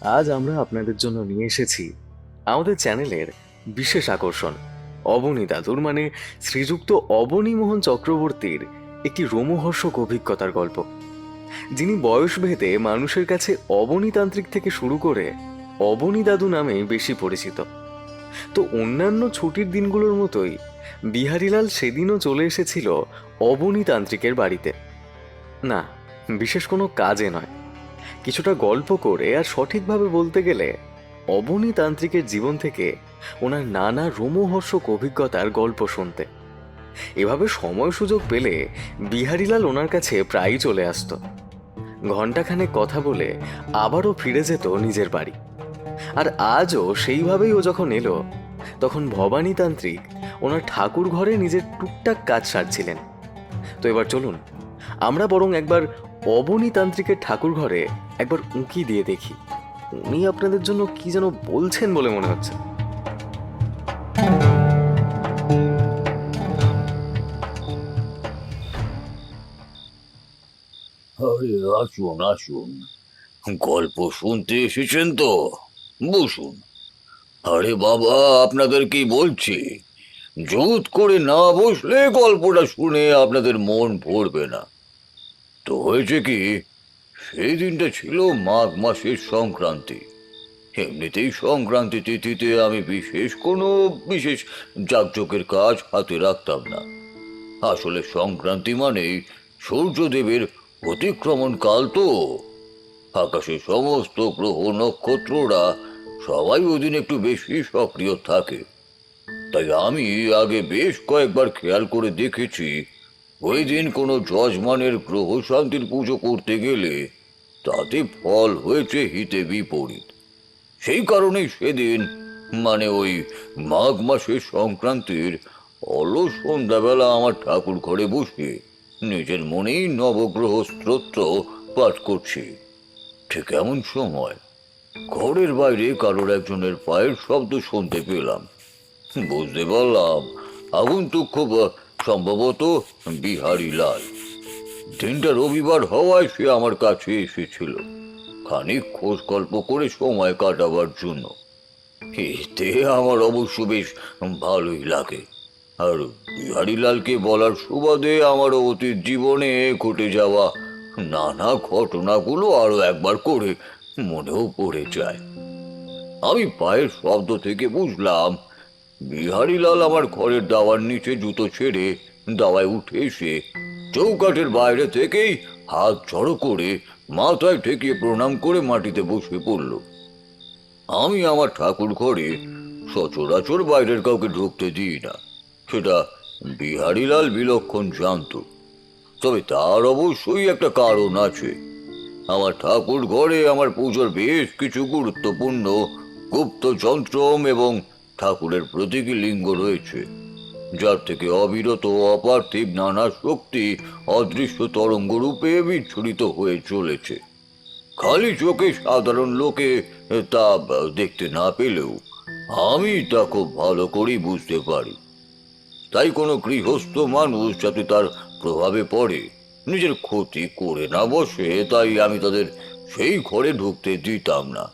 আজ আমরা আপনাদের জন্য নিয়ে এসেছি আমাদের চ্যানেলের বিশেষ আকর্ষণ, অবনী দাদুর মানে শ্রীযুক্ত অবনীমোহন চক্রবর্তীর একটি রোমহর্ষক অভিজ্ঞতার গল্প, যিনি বয়সভেদে মানুষের কাছে অবনীতান্ত্রিক থেকে শুরু করে অবনী দাদু নামে বেশি পরিচিত। তো অন্যান্য ছুটির দিনগুলোর মতোই বিহারীলাল সেদিনও চলে এসেছিল অবনীতান্ত্রিকের বাড়িতে। না, বিশেষ কোনো কাজে নয়, কিছুটা গল্প করে, আর সঠিকভাবে বলতে গেলে অবনীতান্ত্রিকের জীবন থেকে ওনার নানা রোমহর্ষক অভিজ্ঞতার গল্প শুনতে। এভাবে সময় সুযোগ পেলে বিহারীলাল ওনার কাছে প্রায়ই চলে আসতো। ঘণ্টাখানেক কথা বলে আবারও ফিরে যেত নিজের বাড়ি। আর আজও সেইভাবেই ও যখন এলো, তখন ভবানীতান্ত্রিক ওনার ঠাকুর ঘরে নিজের টুকটাক কাজ সারছিলেন। তো এবার চলুন আমরা বরং একবার অবনীতান্ত্রিকের ঠাকুর ঘরে একবার উঁকি দিয়ে দেখি উনি আপনাদের জন্য কি যেন বলছেন বলে মনে হচ্ছে। আরে আসুন আসুন, গল্প শুনতে এসেছেন তো? বসুন। আরে বাবা, আপনাদের কি বলছি, জুত করে না বসলে গল্পটা শুনে আপনাদের মন ভরবে না। তো হয়েছে কি, সেই দিনটা ছিল মাঘ মাসের সংক্রান্তি। এমনিতেই সংক্রান্তি তিথিতে আমি বিশেষ যাগযজ্ঞের কাজ হাতে রাখতাম না। আসলে সংক্রান্তি মানেই সূর্যদেবের অতিক্রমণ কাল তো। আকাশে সমস্ত গ্রহ নক্ষত্ররা সবাই ওই দিন একটু বেশি সক্রিয় থাকে। তাই আমি আগে বেশ কয়েকবার খেয়াল করে দেখেছি, ওই দিন কোনো যজমানের গ্রহ শান্তির পুজো করতে গেলে তাতে ফল হয়েছে হিতে বিপরীত। সেই কারণেই সেদিন, মানে ওই মাঘ মাসের সংক্রান্তির অলস সন্ধ্যাবেলা আমার ঠাকুর ঘরে বসে নিজের মনেই নবগ্রহ স্তোত্র পাঠ করছি। ঠিক এমন সময় ঘরের বাইরে কারোর একজনের পায়ের শব্দ শুনতে পেলাম। বুঝতে পারলাম আগন্তুক খুব সম্ভবত বিহারী লাল। দিনটা রবিবার হওয়ায় সে আমার কাছে এসেছিল খানিক খোঁজ গল্প করে সময় কাটাবার জন্য। এতে আমার অবশ্য বেশ ভালোই লাগে। আর বিহারীলালকে বলার সুবাদে আমার অতীত জীবনে ঘটে যাওয়া নানা ঘটনাগুলো আরো একবার করে মনেও পড়ে যায়। আমি পায়ের শব্দ থেকে বুঝলাম বিহারীলাল আমার ঘরের দাওয়ার নিচে জুতো ছেড়ে দাওয়ায় উঠে এসে চৌকাঠের বাইরে থেকেই হাত জড়ো করে মাথায় ঠেকিয়ে প্রণাম করে মাটিতে বসে পড়ল। আমি আমার ঠাকুর ঘরে সচরাচর বাইরের কাউকে ঢুকতে দিই না, সেটা বিহারীলাল বিলক্ষণ জানত। তবে তার অবশ্যই একটা কারণ আছে। আমার ঠাকুর ঘরে আমার পুজোর বেশ কিছু গুরুত্বপূর্ণ গুপ্ত যন্ত্রম এবং ঠাকুরের প্রতীকী লিঙ্গ রয়েছে, যার থেকে অবিরত অপার্থিব নানা শক্তি অদৃশ্য তরঙ্গ রূপে বিচ্ছুরিত হয়ে চলেছে। খালি চোখে সাধারণ লোকে তা দেখতে না পেলেও আমি তা খুব ভালো করেই বুঝতে পারি। তাই কোনো গৃহস্থ মানুষ যাতে তার প্রভাবে পড়ে নিজের ক্ষতি করে না বসে, তাই আমি তাদের সেই ঘরে ঢুকতে দিতাম না।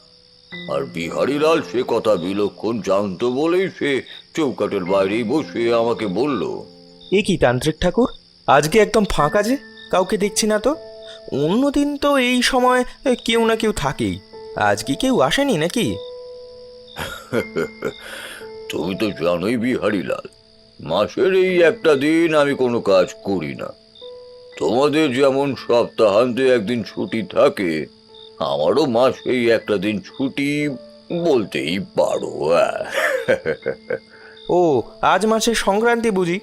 আর বিহারীলাল সে কথা বিলক্ষণ জানতো বলেই সে চৌকাঠের বাইরেই বসে আমাকে বলল, এ কি তান্ত্রিক ঠাকুর, আজকে একদম ফাঁকা যে, কাউকে দেখছি না তো। অন্যদিন তো এই সময় কেউ না কেউ থাকেই, আজ কি কেউ আসেনি নাকি? তুমি তো জানোই বিহারীলাল, মাসের এই একটা দিন আমি কোনো কাজ করি না। তোমাদের যেমন সপ্তাহান্তে একদিন ছুটি থাকে, আমারও মাসেই একটা দিন ছুটি বলতেই পারো। ও, আজ মাসের সংক্রান্তি বুঝি?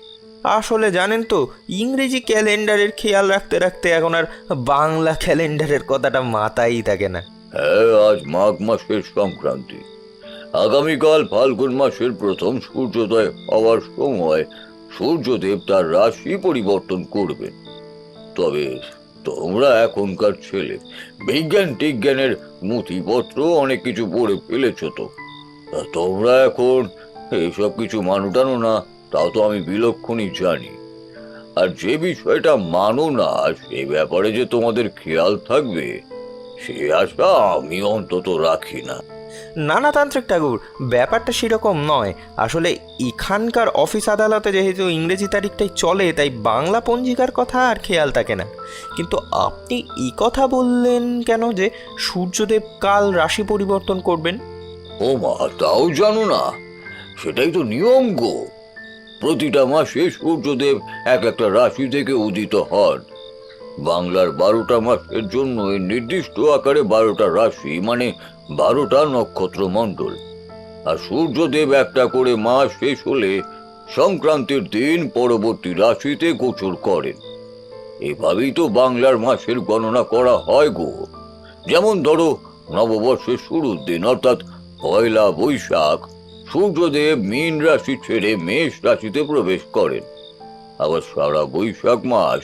আসলে জানেন তো, ইংরেজি ক্যালেন্ডারের খেয়াল রাখতে রাখতে এখন আর বাংলা ক্যালেন্ডারের কথাটা মাথায়ই থাকে না। হ্যাঁ, আজ মাঘ মাসের সংক্রান্তি। আগামীকাল ফাল্গুন মাসের প্রথম সূর্যোদয় হওয়ার সময় সূর্যদেব তার রাশি পরিবর্তন করবেন। তবে তোমরা এখনকার ছেলে, বিজ্ঞান টিজ্ঞানের নথিপত্র অনেক কিছু পড়ে ফেলেছ তো। তা তোমরা এখন এইসব কিছু মানো টানো না, তাও তো আমি বিলক্ষণই জানি। আর যে বিষয়টা মানো না সে ব্যাপারে যে তোমাদের খেয়াল থাকবে সে আশা আমি অন্তত রাখি না। না না তান্ত্রিক ঠাকুর, ব্যাপারটা সেরকম নয়। আসলে এখানকার অফিস আদালতে যেহেতু ইংরেজি তারিখটাই চলে, তাই বাংলা পঞ্জিকার কথা আর খেয়াল থাকে না। কিন্তু আপনি এই কথা বললেন কেন যে সূর্যদেব কাল রাশি পরিবর্তন করবেন? ও মা, তাও জানো না? সেটাই তো নিয়ম গো। প্রতিটা মাসে সূর্যদেব এক একটা রাশি থেকে উদিত হন। বাংলার 12টা মাসের জন্য এই নির্দিষ্ট আকারে 12টা রাশি, মানে 12টা নক্ষত্র মণ্ডল। আর সূর্যদেব একটা করে মাস শেষ হলে সংক্রান্তির দিন পরবর্তী রাশিতে গোচর করেন। এভাবেই তো বাংলার মাসের গণনা করা হয় গো। যেমন ধরো, নববর্ষের শুরুর দিন অর্থাৎ পয়লা বৈশাখ সূর্যদেব মীন রাশি ছেড়ে মেষ রাশিতে প্রবেশ করেন। আবার সারা বৈশাখ মাস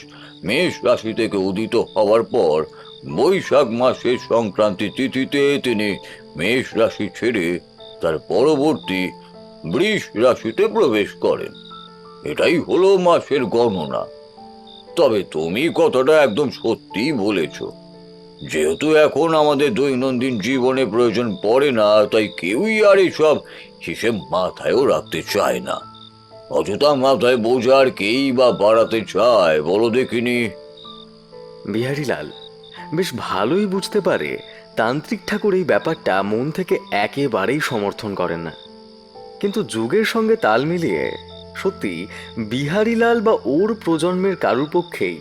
মেষ রাশি থেকে উদিত হওয়ার পর বৈশাখ মাসের সংক্রান্তি তিথিতে তিনি মেষ রাশি ছেড়ে তার পরবর্তী বৃষ রাশিতে প্রবেশ করেন। এটাই হলো মাসের গণনা। তবে তুমি কথাটা একদম সত্যি বলেছ। যেহেতু এখন আমাদের দৈনন্দিন জীবনে প্রয়োজন পড়ে না, তাই কেউই আর এসব হিসেব মাথায়ও রাখতে চায় না। অযথা মাথায় বোঝার কেই বা বাড়াতে চায় বলো দেখিনি? বিহারীলাল বেশ ভালোই বুঝতে পারে তান্ত্রিক ঠাকুর এই ব্যাপারটা মন থেকে একেবারেই সমর্থন করেন না। কিন্তু যুগের সঙ্গে তাল মিলিয়ে সত্যি বিহারীলাল বা ওর প্রজন্মের কারুর পক্ষেই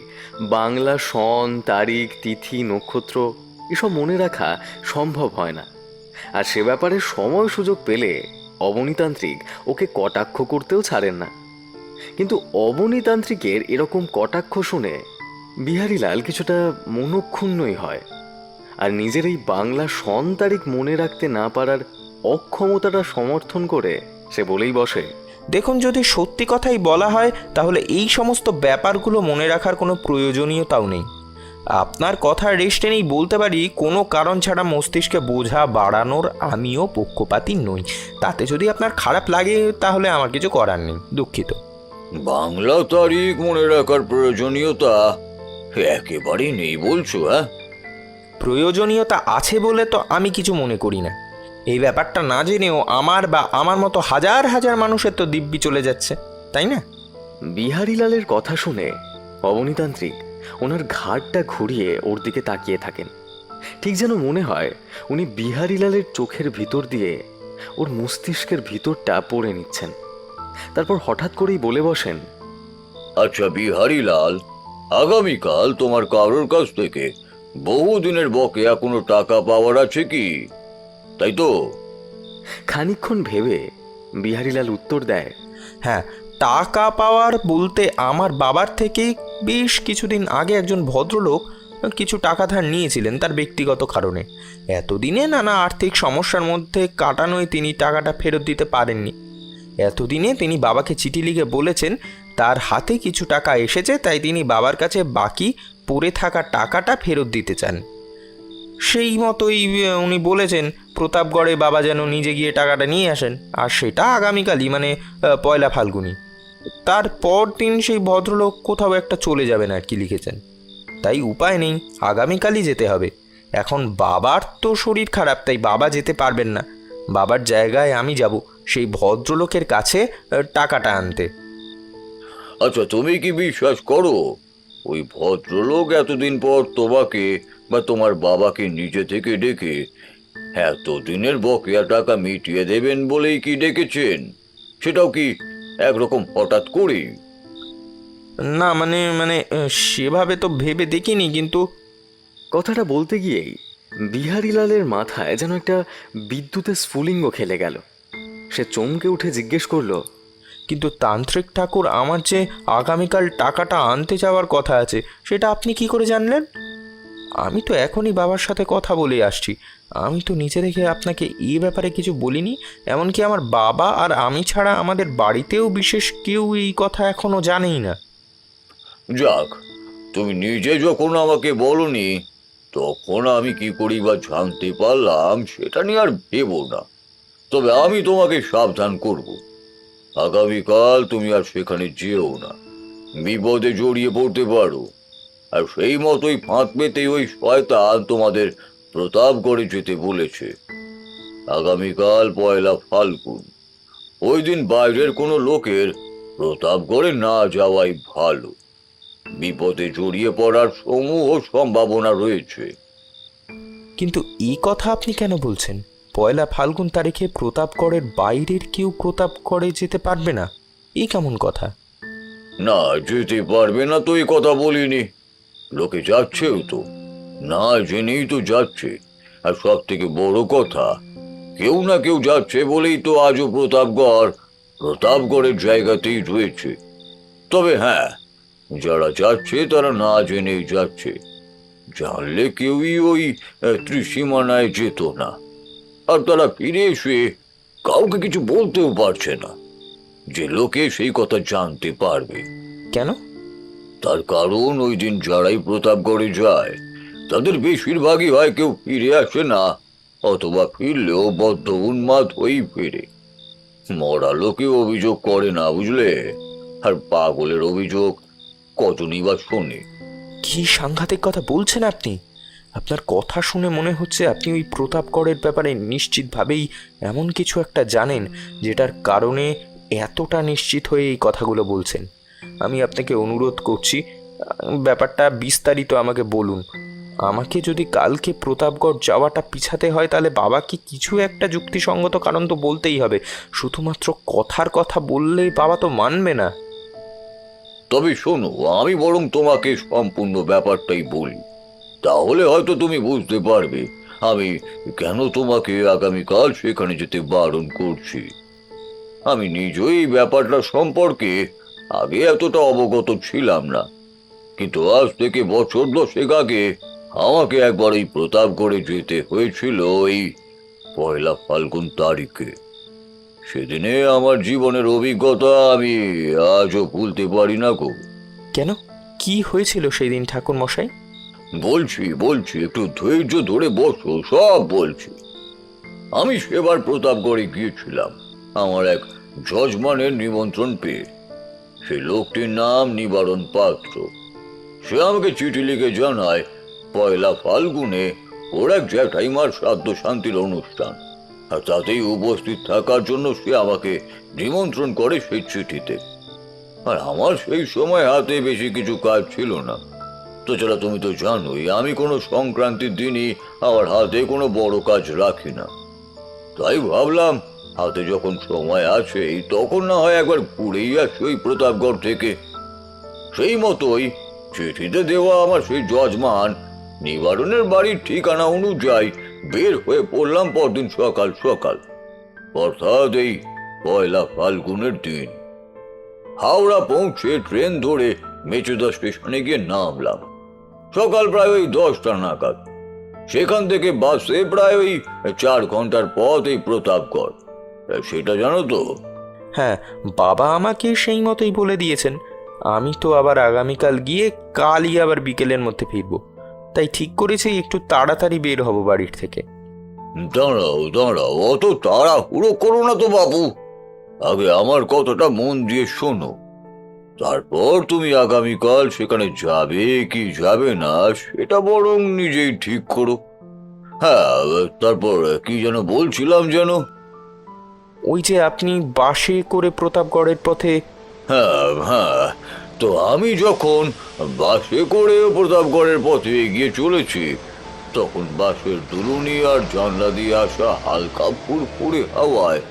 বাংলা সন, তারিখ, তিথি, নক্ষত্র এসব মনে রাখা সম্ভব হয় না। আর সে ব্যাপারে সময় সুযোগ পেলে অবনীতান্ত্রিক ওকে কটাক্ষ করতেও ছাড়েন না। কিন্তু অবনীতান্ত্রিকের এরকম কটাক্ষ শুনে বিহারীলাল কিছুটা মনক্ষুণ্ণই হয়। আর নিজের এই বাংলা সন তারিখ মনে রাখতে না পারার অক্ষমতাটা সমর্থন করে সে বলেই বসে, দেখুন, যদি সত্যি কথাই বলা হয় তাহলে এই সমস্ত ব্যাপারগুলো মনে রাখার কোনো প্রয়োজনীয়তাও নেই। আপনার কথার রেস্টে নেই বলতে পারি, কোনো কারণ ছাড়া মস্তিষ্কে বোঝা বাড়ানোর আমিও পক্ষপাতী নই। তাতে যদি আপনার খারাপ লাগে তাহলে আমার কিছু করার নেই, দুঃখিত। বাংলা তারিখ মনে রাখার প্রয়োজনীয়তা একেবারেই নেই বলছো? হ্যাঁ, প্রয়োজনীয়তা আছে বলে তো আমি কিছু মনে করি না। এই ব্যাপারটা না জেনেও আমার বা আমার মতো হাজার হাজার মানুষের তো দিব্যি চলে যাচ্ছে, তাই না? বিহারীলালের কথা শুনে অবনীতান্ত্রিক ওনার ঘাড়টা ঘুরিয়ে ওর দিকে তাকিয়ে থাকেন। ঠিক যেন মনে হয় উনি বিহারীলালের চোখের ভিতর দিয়ে ওর মস্তিষ্কের ভিতরটা পড়ে নিচ্ছেন। তারপর হঠাৎ করেই বলে বসেন, আচ্ছা বিহারীলাল, আগামীকাল তোমার কারোর কাছ থেকে বহুদিনের বকেয়া কোনো টাকা পাওয়ার আছে কি, তাই তো? খানিকক্ষণ ভেবে বিহারীলাল উত্তর দেয়, হ্যাঁ, টাকা পাওয়ার বলতে আমার বাবার থেকেই বেশ কিছুদিন আগে একজন ভদ্রলোক কিছু টাকা ধার নিয়েছিলেন তার ব্যক্তিগত কারণে। এতদিনে নানা আর্থিক সমস্যার মধ্যে কাটানোয় তিনি টাকাটা ফেরত দিতে পারেননি। এতদিনে তিনি বাবাকে চিঠি লিখে বলেছেন তার হাতে কিছু টাকা এসেছে, তাই তিনি বাবার কাছে বাকি পড়ে থাকা টাকাটা ফেরত দিতে চান। সেই মতোই উনি বলেছেন প্রতাপগড়ে বাবা যেন নিজে গিয়ে টাকাটা নিয়ে আসেন, আর সেটা আগামীকালই, মানে পয়লা ফাল্গুনি। তারপর দিন সেই ভদ্রলোক কোথাও একটা চলে যাবেন আর কি লিখেছেন। তাই উপায় নেই, আগামীকালই যেতে হবে। এখন বাবার তো শরীর খারাপ, তাই বাবা যেতে পারবেন না। বাবার জায়গায় আমি যাব সেই ভদ্রলোকের কাছে টাকাটা আনতে। আচ্ছা, তুমি কি বিশ্বাস করো ওই ভদ্রলোক এতদিন পর তোমাকে বা তোমার বাবাকে নিজে থেকে ডেকে এতদিনের বকেয়া টাকা মিটিয়ে দেবেন বলেই কি ডেকেছেন? সেটাও কি একরকম হঠাৎ করে? না মানে মানে সেভাবে তো ভেবে দেখিনি, কিন্তু কথাটা বলতে গিয়েই বিহারীলালের মাথায় যেন একটা বিদ্যুতের স্ফুলিঙ্গ খেলে গেল। সে চমকে উঠে জিজ্ঞেস করলো, কিন্তু তান্ত্রিক ঠাকুর, আমার যে আগামীকাল টাকাটা আনতে যাওয়ার কথা আছে সেটা আপনি কি করে জানলেন? আমি তো এখনই বাবার সাথে কথা বলে আসছি। আমি তো নিচে থেকে আপনাকে এই ব্যাপারে কিছু বলিনি। এমনকি আমার বাবা আর আমি ছাড়া আমাদের বাড়িতেও বিশেষ কেউ এই কথা এখনো জানেই না। যাক, তুমি নিজে যখন আমাকে বলনি তখন আমি কি করি বা জানতে পারলাম সেটা নিয়ে আর ভেবো না। তবে আমি তোমাকে সাবধান করব, আগামীকাল তুমি আর সেখানে যেও না। বিপদে জড়িয়ে পড়তে পারো। আর সেই মতোই ফাঁদ পেতে ওই শয়তান তোমাদের প্রতাপগড়ে যেতে বলেছে। আগামীকাল 1 ফাল্গুন। ওই দিন বাইরের কোনো লোকের প্রতাপগড়ে না যাওয়াই ভালো। বিপদে জড়িয়ে পড়ার সমূহ সম্ভাবনা রয়েছে। কিন্তু এই কথা আপনি কেন বলছেন? 1 ফাল্গুন তারিখে প্রতাপগড়ের বাইরের কেউ প্রতাপগড়ে যেতে পারবে না, এই কেমন কথা? না, যেতে পারবে না তো এই কথা বলিনি। লোকে যাচ্ছেও তো, না জেনেই তো যাচ্ছে। আর সব থেকে বড় কথা, কেউ না কেউ যাচ্ছে বলেই তো আজও প্রতাপগড়ের জায়গাতেই রয়েছে। তবে হ্যাঁ, যারা যাচ্ছে তারা না জেনেই যাচ্ছে। জানলে কেউই ওই ত্রিসীমানায় যেত না। আর তারা ফিরে এসে কাউকে কিছু বলতেও পারছে না, যে লোকে সেই কথা জানতে পারবে। কেন? তার কারণ ওই দিন যারাই প্রতাপগড়ে যায় তাদের বেশিরভাগই হয় কেউ ফিরে আসে না, অথবা ফিরলেও বদ্ধ উন্মাদ হয়েই ফেরে। মরা লোকে অভিযোগ করে না, বুঝলে? আর পাগলের অভিযোগ কজনই বা শোনে। কি সাংঘাতিক কথা বলছেন আপনি! আপনার কথা শুনে মনে হচ্ছে আপনি ওই প্রতাপগড়ের ব্যাপারে নিশ্চিতভাবেই এমন কিছু একটা জানেন, যেটার কারণে এতটা নিশ্চিত হয়ে এই কথাগুলো বলছেন। আমি আপনাকে অনুরোধ করছি, ব্যাপারটা বিস্তারিত আমাকে বলুন। আমাকে যদি কালকে প্রতাপগড় যাওয়াটা পিছাতে হয়, তাহলে বাবাকে কিছু একটা যুক্তিসঙ্গত কারণ তো বলতেই হবে। শুধুমাত্র কথার কথা বললেই বাবা তো মানবে না। তবে শোনো, আমি বরং তোমাকে সম্পূর্ণ ব্যাপারটাই বলি, তাহলে হয়তো তুমি বুঝতে পারবে আমি কেন তোমাকে আগামীকাল সেখানে যেতে বারণ করছি। আমি নিজেই এই ব্যাপারটা সম্পর্কে আগে এতটা অবগত ছিলাম না, কিন্তু আজ থেকে বছর 10 আগে আমাকে একবার এই প্রতাপগড়ে যেতে হয়েছিল এই 1 ফাল্গুন তারিখে। সেদিনে আমার জীবনের অভিজ্ঞতা আমি আজও ভুলতে পারি না গো। কেন, কি হয়েছিল সেই দিন ঠাকুর মশাই? বলছি, একটু ধৈর্য ধরে বসো, সব বলছি। আমি সেবার প্রতাপগড়ে গিয়েছিলাম আমার এক যজমানের নিমন্ত্রণ পেয়ে। সেই লোকটির নাম নিবারণ পাত্র। সে আমাকে চিঠি লিখে জানায় 1 ফাল্গুনে ওর এক জ্যাঠাইমার শ্রাদ্ধ শান্তির অনুষ্ঠান, আর তাতেই উপস্থিত থাকার জন্য সে আমাকে নিমন্ত্রণ করে সেই চিঠিতে। আর আমার সেই সময় হাতে বেশি কিছু কাজ ছিল না। তো চলো, তুমি তো জানোই আমি কোনো সংক্রান্তির দিনই আমার হাতে কোনো বড় কাজ রাখি না। তাই ভাবলাম হাতে যখন সময় আছে তখন না হয় একবার ঘুরেই আসি ওই প্রতাপগড় থেকে। সেই মতোই চিঠিতে দেওয়া আমার সেই যজমান নিবারণের বাড়ির ঠিকানা অনুযায়ী বের হয়ে পড়লাম পরদিন সকাল সকাল, অর্থাৎ এই 1 ফাল্গুনের দিন। হাওড়া পৌঁছে ট্রেন ধরে মেচুদা স্টেশনে গিয়ে নামলাম সকাল প্রায় ওই 10টা নাগাদ। সেখান থেকে বাসে প্রায় ওই 4 ঘন্টার পথ এই প্রতাপগড়। সেটা জানো তো? হ্যাঁ, বাবা আমাকে সেই মতোই বলে দিয়েছেন। আমি তো আবার আগামীকাল গিয়ে কালই আবার বিকেলের মধ্যে ফিরবো, তাই ঠিক করেছি একটু তাড়াতাড়ি বের হব বাড়ির থেকে। দাঁড়াও, অত তাড়াহুড়ো করো না তো বাবু। আগে আমার কথাটা মন দিয়ে শোনো, তারপর তুমি আগামীকাল সেখানে যাবে কি যাবে না সেটা বরং নিজেই ঠিক করো। হ্যাঁ, তারপর কি যেন বলছিলাম যেন? ওই যে আপনি বাসে করে প্রতাপগড়ের পথে। হ্যাঁ, তো আমি যখন বাসে করে প্রতাপগড়ের পথে এগিয়ে চলেছি, তখন বাসের দুলুনি আর জানলা দিয়ে আসা হালকা ফুরফুরে হাওয়ায়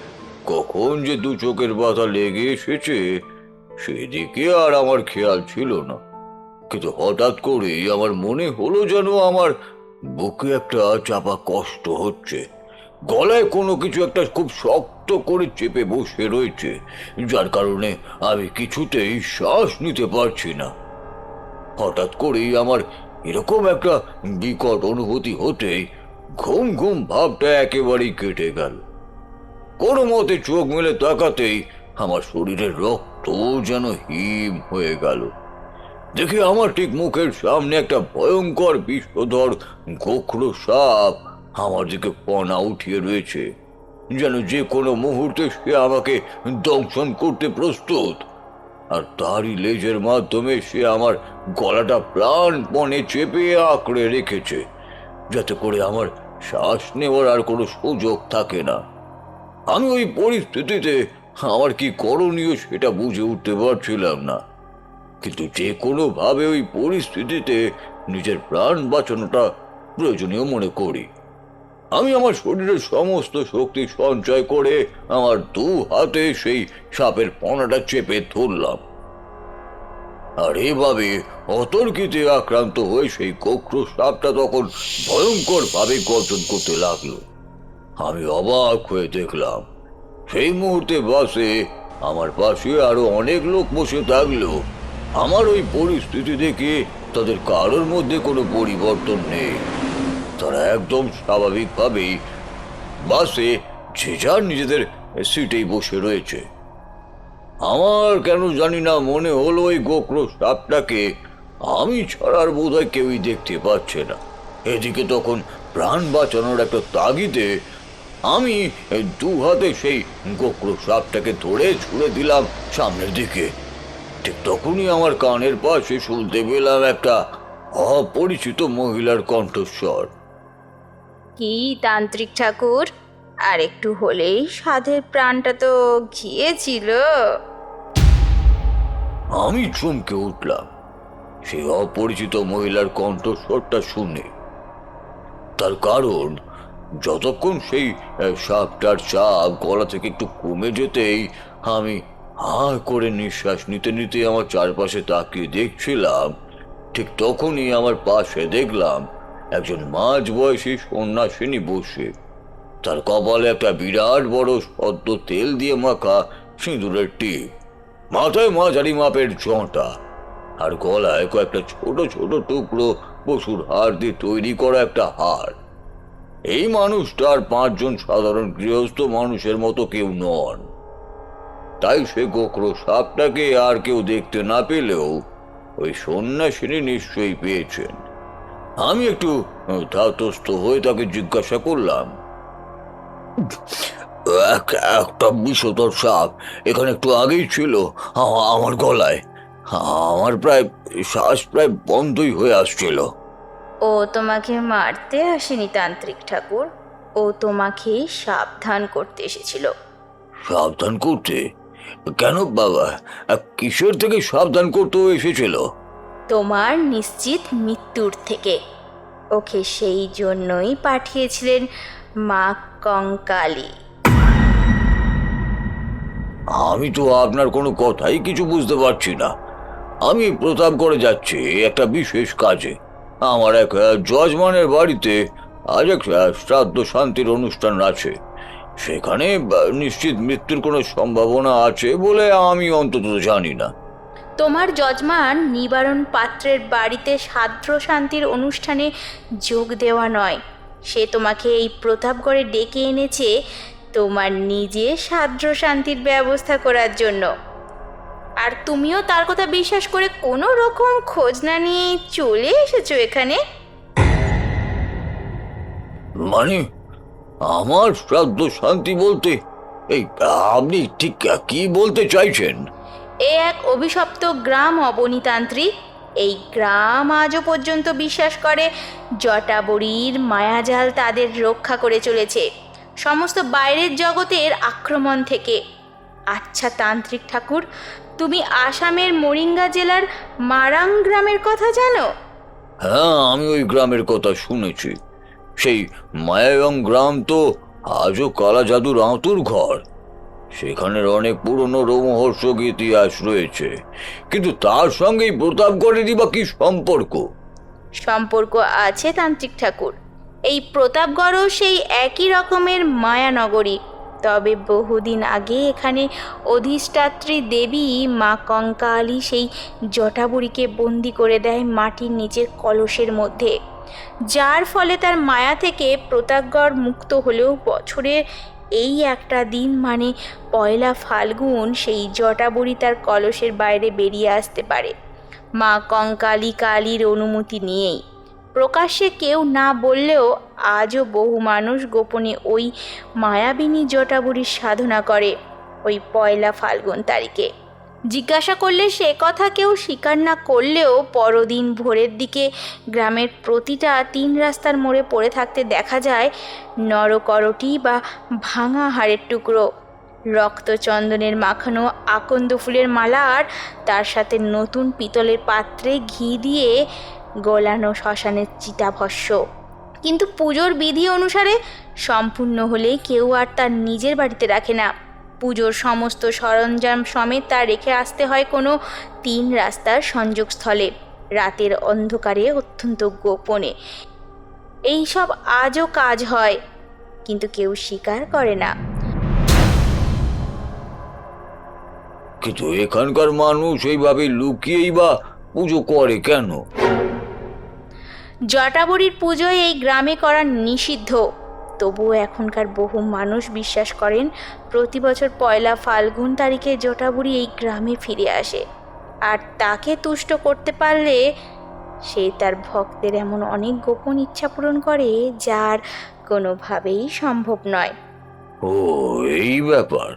কখন যে দু চোখের পাতা লেগে এসেছে সেদিকে আর আমার খেয়াল ছিল না। কিন্তু হঠাৎ করেই আমার মনে হলো যেন আমার বুকে একটা চাপা কষ্ট হচ্ছে, গলায় কোনো কিছু একটা খুব শক্ত করে চেপে বসে রয়েছে, যার কারণে আমি কিছুতেই শ্বাস নিতে পারছি না। হঠাৎ করেই আমার এরকম একটা বিকট অনুভূতি হতেই ঘুম ঘুম ভাবটা একেবারেই কেটে গেল। কোনো মতে চোখ মেলে তাকাতেই আমার শরীরের রক্ত যেন হিম হয়ে গেল। দেখে আমার ঠিক মুখের সামনে একটা ভয়ঙ্কর বিষধর গোখরো সাপ আমার দিকে পনা উঠিয়ে রয়েছে, যেন যে কোনো মুহূর্তে সে আমাকে দংশন করতে প্রস্তুত। আর তারই লেজের মাধ্যমে সে আমার গলাটা প্রাণপণে চেপে আঁকড়ে রেখেছে। যাতে করে আমার শ্বাস নেওয়ার আর কোনো সুযোগ থাকে না। আমি ওই পরিস্থিতিতে আমার কি করণীয় সেটা বুঝে উঠতে পারছিলাম না, কিন্তু যে কোনোভাবে ওই পরিস্থিতিতে নিজের প্রাণ বাঁচানোটা প্রয়োজনীয় মনে করি। আমি আমার শরীরের সমস্ত শক্তি সঞ্চয় করে আমার দু হাতে সেই সাপের পনাটা চেপে ধরলাম, আর এভাবে অতর্কিতে আক্রান্ত হয়ে সেই কোকড়ো সাপটা তখন ভয়ঙ্কর ভাবে গর্জন করতে লাগলো। আমি অবাক হয়ে দেখলাম সেই মুহূর্তে বাসে আমার পাশে আরো অনেক লোক বসে থাকলো। আমার ওই পরিস্থিতি দেখে তাদের কারোর মধ্যে কোনো পরিবর্তন নেই। তারা একদম স্বাভাবিকভাবেই বাসে যে যার নিজেদের সিটেই বসে রয়েছে। আমার কেন জানি না মনে হলো ওই গোকরো সাপটাকে আমি ছাড়ার বোধহয় কেউই দেখতে পাচ্ছে না। এদিকে তখন প্রাণ বাঁচানোর একটা তাগিদে আমি দু হাতে সেই গোকরো সাপটাকে ধরে ছুঁড়ে দিলাম সামনের দিকে। ঠিক তখনই আমার কানের পাশে শুনতে পেলাম একটা অপরিচিত মহিলার কণ্ঠস্বর। কি তান্ত্রিক ঠাকুর, আর একটু হলেই সাধের প্রাণটা তো গিয়েছিল। আমি চমকে উঠলাম সেই অপরিচিত মহিলার কণ্ঠস্বরটা শুনে। তার কারণ যতক্ষণ সেই সাপটার চাপ গলা থেকে একটু কমে যেতেই আমি হা করে নিঃশ্বাস নিতে নিতে আমার চারপাশে তাকিয়ে দেখছিলাম, ঠিক তখনই আমার পাশে দেখলাম একজন মাঝবয়সী সন্ন্যাসিনী বসে। তার কপালে একটা বিরাট বড় সদ্য তেল দিয়ে মাখা সিঁদুরের টিপ, মাথায় মাঝারি মাপের জটা, আর গলায় কয়েকটা ছোট ছোট টুকরো পশুর হাড় দিয়ে তৈরি করা একটা হার। এই মানুষটার পাঁচজন সাধারণ গৃহস্থ মানুষের মতো কেউ নন। তাই সে গোকরো সাপটাকে আর কেউ দেখতে না পেলেও ওই সন্ন্যাসিনী নিশ্চয়ই পেয়েছেন। আমি একটু ধাতস্থ হয়ে তাকে জিজ্ঞাসা করলাম, একটা বিষধর সাপ এখানে একটু আগেই ছিল আমার গলায়। আমার শ্বাস প্রায় বন্ধই হয়ে আসছিল। ও তোমাকে মারতে আসেনি তান্ত্রিক ঠাকুর, ও তোমাকে সাবধান করতে এসেছিল। সাবধান করতে? কেন বাবা, কিসের থেকে সাবধান করতে এসেছিল? তোমার নিশ্চিত মৃত্যুর থেকে। ওকে সেই জন্যই পাঠিয়েছিলেন মা কঙ্কালী। আমি তো আপনার কোনো কথাই কিছু বুঝতে পারছি না। আমি প্রতাপগড়ে যাচ্ছি একটা বিশেষ কাজে। আমার এক যজমানের বাড়িতে আজ এক শ্রাদ্ধ শান্তির অনুষ্ঠান আছে। সেখানে নিশ্চিত মৃত্যুর কোনো সম্ভাবনা আছে বলে আমি অন্তত জানি না। তোমার যজমান নিবারণ পাত্রের বাড়িতে শ্রাদ্ধ শান্তির অনুষ্ঠানে যোগ দেওয়া নয়, সে তোমাকে এই প্রতাপগড়ে ডেকে এনেছে তোমার নিজের শ্রাদ্ধ শান্তির ব্যবস্থা করার জন্য। আর তুমিও তার কথা বিশ্বাস করে কোনো রকম খোঁজ না নিয়ে চলে এসেছো এখানে। মানে আমার শ্রাদ্ধ শান্তি বলতে এই আপনি ঠিক কি বলতে চাইছেন? এ এক অভিশপ্ত গ্রাম অবনীতান্ত্রিক। এই গ্রাম আজও পর্যন্ত বিশ্বাস করে জটাবড়ির মায়াজাল তাদের রক্ষা করে চলেছে সমস্ত বাইরের জগতের আক্রমণ থেকে। আচ্ছা তান্ত্রিক ঠাকুর, তুমি আসামের মরিঙ্গা জেলার মারাং গ্রামের কথা জানো? হ্যাঁ, আমি ওই গ্রামের কথা শুনেছি। সেই মায়াং গ্রাম তো আজও কালা জাদুর আঁতুর ঘর। সেখানের অনেক পুরনো রোমহর্ষক ইতিহাস রয়েছে, কিন্তু তার সঙ্গে প্রতাপগড়েরই বা কি সম্পর্ক? সম্পর্ক আছে তান্ত্রিক ঠাকুর। এই প্রতাপগড়ও সেই একই রকমের মায়ানগরী, তবে বহুদিন আগে এখানে অধিষ্ঠাত্রী দেবী মা কঙ্কালী সেই জটাবুড়িকে বন্দি করে দেয় মাটির নিচের কলসের মধ্যে, যার ফলে তার মায়া থেকে প্রতাপগড় মুক্ত হলেও বছরে এই একটা দিন মানে পয়লা ফাল্গুন সেই জটাবুড়ি তার কলসের বাইরে বেরিয়ে আসতে পারে মা কঙ্কালী কালীর অনুমতি নিয়েই। প্রকাশ্যে কেউ না বললেও আজও বহু মানুষ গোপনে ওই মায়াবিনী জটাবুড়ির সাধনা করে ওই পয়লা ফাল্গুন তারিখে। জিজ্ঞাসা করলে সে কথা কেউ স্বীকার না করলেও পরদিন ভোরের দিকে গ্রামের প্রতিটা 3 রাস্তার মোড়ে পড়ে থাকতে দেখা যায় নরকরটি বা ভাঙা হাড়ের টুকরো, রক্তচন্দনের মাখানো আকন্দ ফুলের মালা, আর তার সাথে নতুন পিতলের পাত্রে ঘি দিয়ে গলানো শ্মশানের চিতাভস্য। কিন্তু পুজোর বিধি অনুসারে সম্পূর্ণ হলে কেউ আর তার নিজের বাড়িতে রাখে না। পুজোর সমস্ত সরঞ্জাম সমেত তা রেখে আসতে হয় কোনো 3 রাস্তার সংযোগস্থলে, রাতের অন্ধকারে, অত্যন্ত গোপনে। এই সব আজও কাজ হয়, কিন্তু কেউ স্বীকার করে না। কিন্তু এখানকার মানুষ এইভাবে লুকিয়েই বা পুজো করে কেন? জটাবরীর পুজোয় এই গ্রামে করা নিষিদ্ধ, তবুও এখনকার বহু মানুষ বিশ্বাস করেন প্রতি বছর পয়লা ফাল্গুন তারিখে জটাবরী এই গ্রামে ফিরে আসে, আর তাকে তুষ্ট করতে পারলে সে তার ভক্তের এমন অনেক গোপন ইচ্ছা পূরণ করে যার কোনোভাবেই সম্ভব নয়। ও, এই ব্যাপার।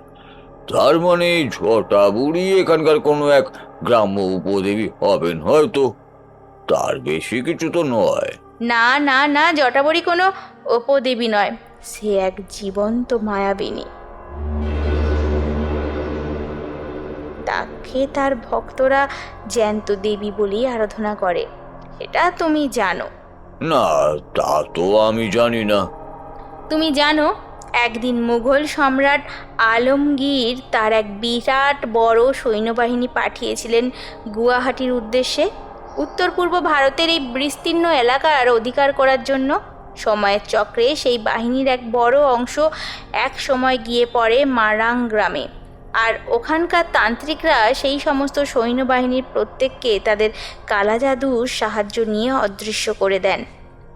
তার মানে জটাবুড়ি এখানকার কোনো এক গ্রাম্য উপদেবী হবেন হয়তো, তার বেশি কিছু তো নয়। না না না, জটাবরী কোনো উপদেবী নয়, সে এক জীবন্ত মায়াবিনী। তাকে তার ভক্তরা জ্যান্ত দেবী বলেই আরাধনা করে, সেটা তুমি জানো। না, তা তো আমি জানি না। তুমি জানো, একদিন মুঘল সম্রাট আলমগীর তার এক বিরাট বড় সৈন্যবাহিনী পাঠিয়েছিলেন গুয়াহাটির উদ্দেশ্যে, উত্তর পূর্ব ভারতের এই বিস্তীর্ণ এলাকার অধিকার করার জন্য। সময়ের চক্রে সেই বাহিনীর এক বড় অংশ এক সময় গিয়ে পড়ে মারাং গ্রামে, আর ওখানকার তান্ত্রিকরা সেই সমস্ত সৈন্যবাহিনীর প্রত্যেককে তাদের কালা জাদুর সাহায্য নিয়ে অদৃশ্য করে দেন।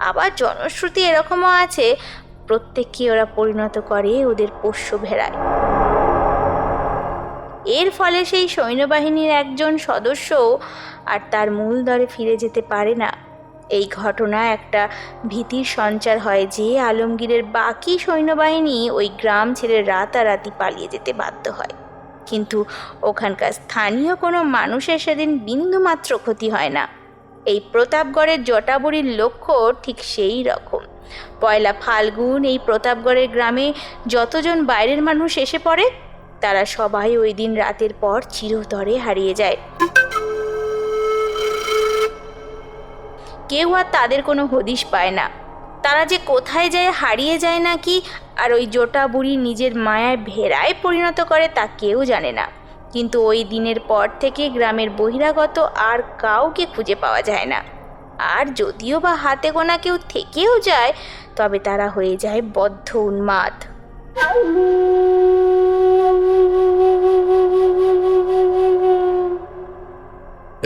আবার জনশ্রুতি এরকমও আছে, প্রত্যেককে ওরা পরিণত করে ওদের পোষ্য ভেড়ায়। এর ফলে সেই সৈন্যবাহিনীর একজন সদস্য আর তার মূল দলে ফিরে যেতে পারে না। এই ঘটনা একটা ভীতির সঞ্চার হয় যে আলমগীরের বাকি সৈন্যবাহিনী ওই গ্রাম ছেড়ে রাতারাতি পালিয়ে যেতে বাধ্য হয়। কিন্তু ওখানকার স্থানীয় কোনো মানুষের সেদিন বিন্দুমাত্র ক্ষতি হয় না। এই প্রতাপগড়ের জটাবরীর লক্ষ্য ঠিক সেই রকম। পয়লা ফাল্গুন এই প্রতাপগড়ের গ্রামে যতজন বাইরের মানুষ এসে পড়ে, তারা সবাই ওই দিন রাতের পর চিরতরে হারিয়ে যায়। কেউ আর তাদের কোনো হদিশ পায় না। তারা যে কোথায় যায়, হারিয়ে যায় নাকি, আর ওই জটাবুড়ি নিজের মায়ায় ভেড়ায় পরিণত করে তা কেউ জানে না। কিন্তু ওই দিনের পর থেকে গ্রামের বহিরাগত আর কাউকে খুঁজে পাওয়া যায় না। আর যদিও বা হাতে গোনা কেউ থেকেও যায়, তবে তারা হয়ে যায় বদ্ধ উন্মাদ।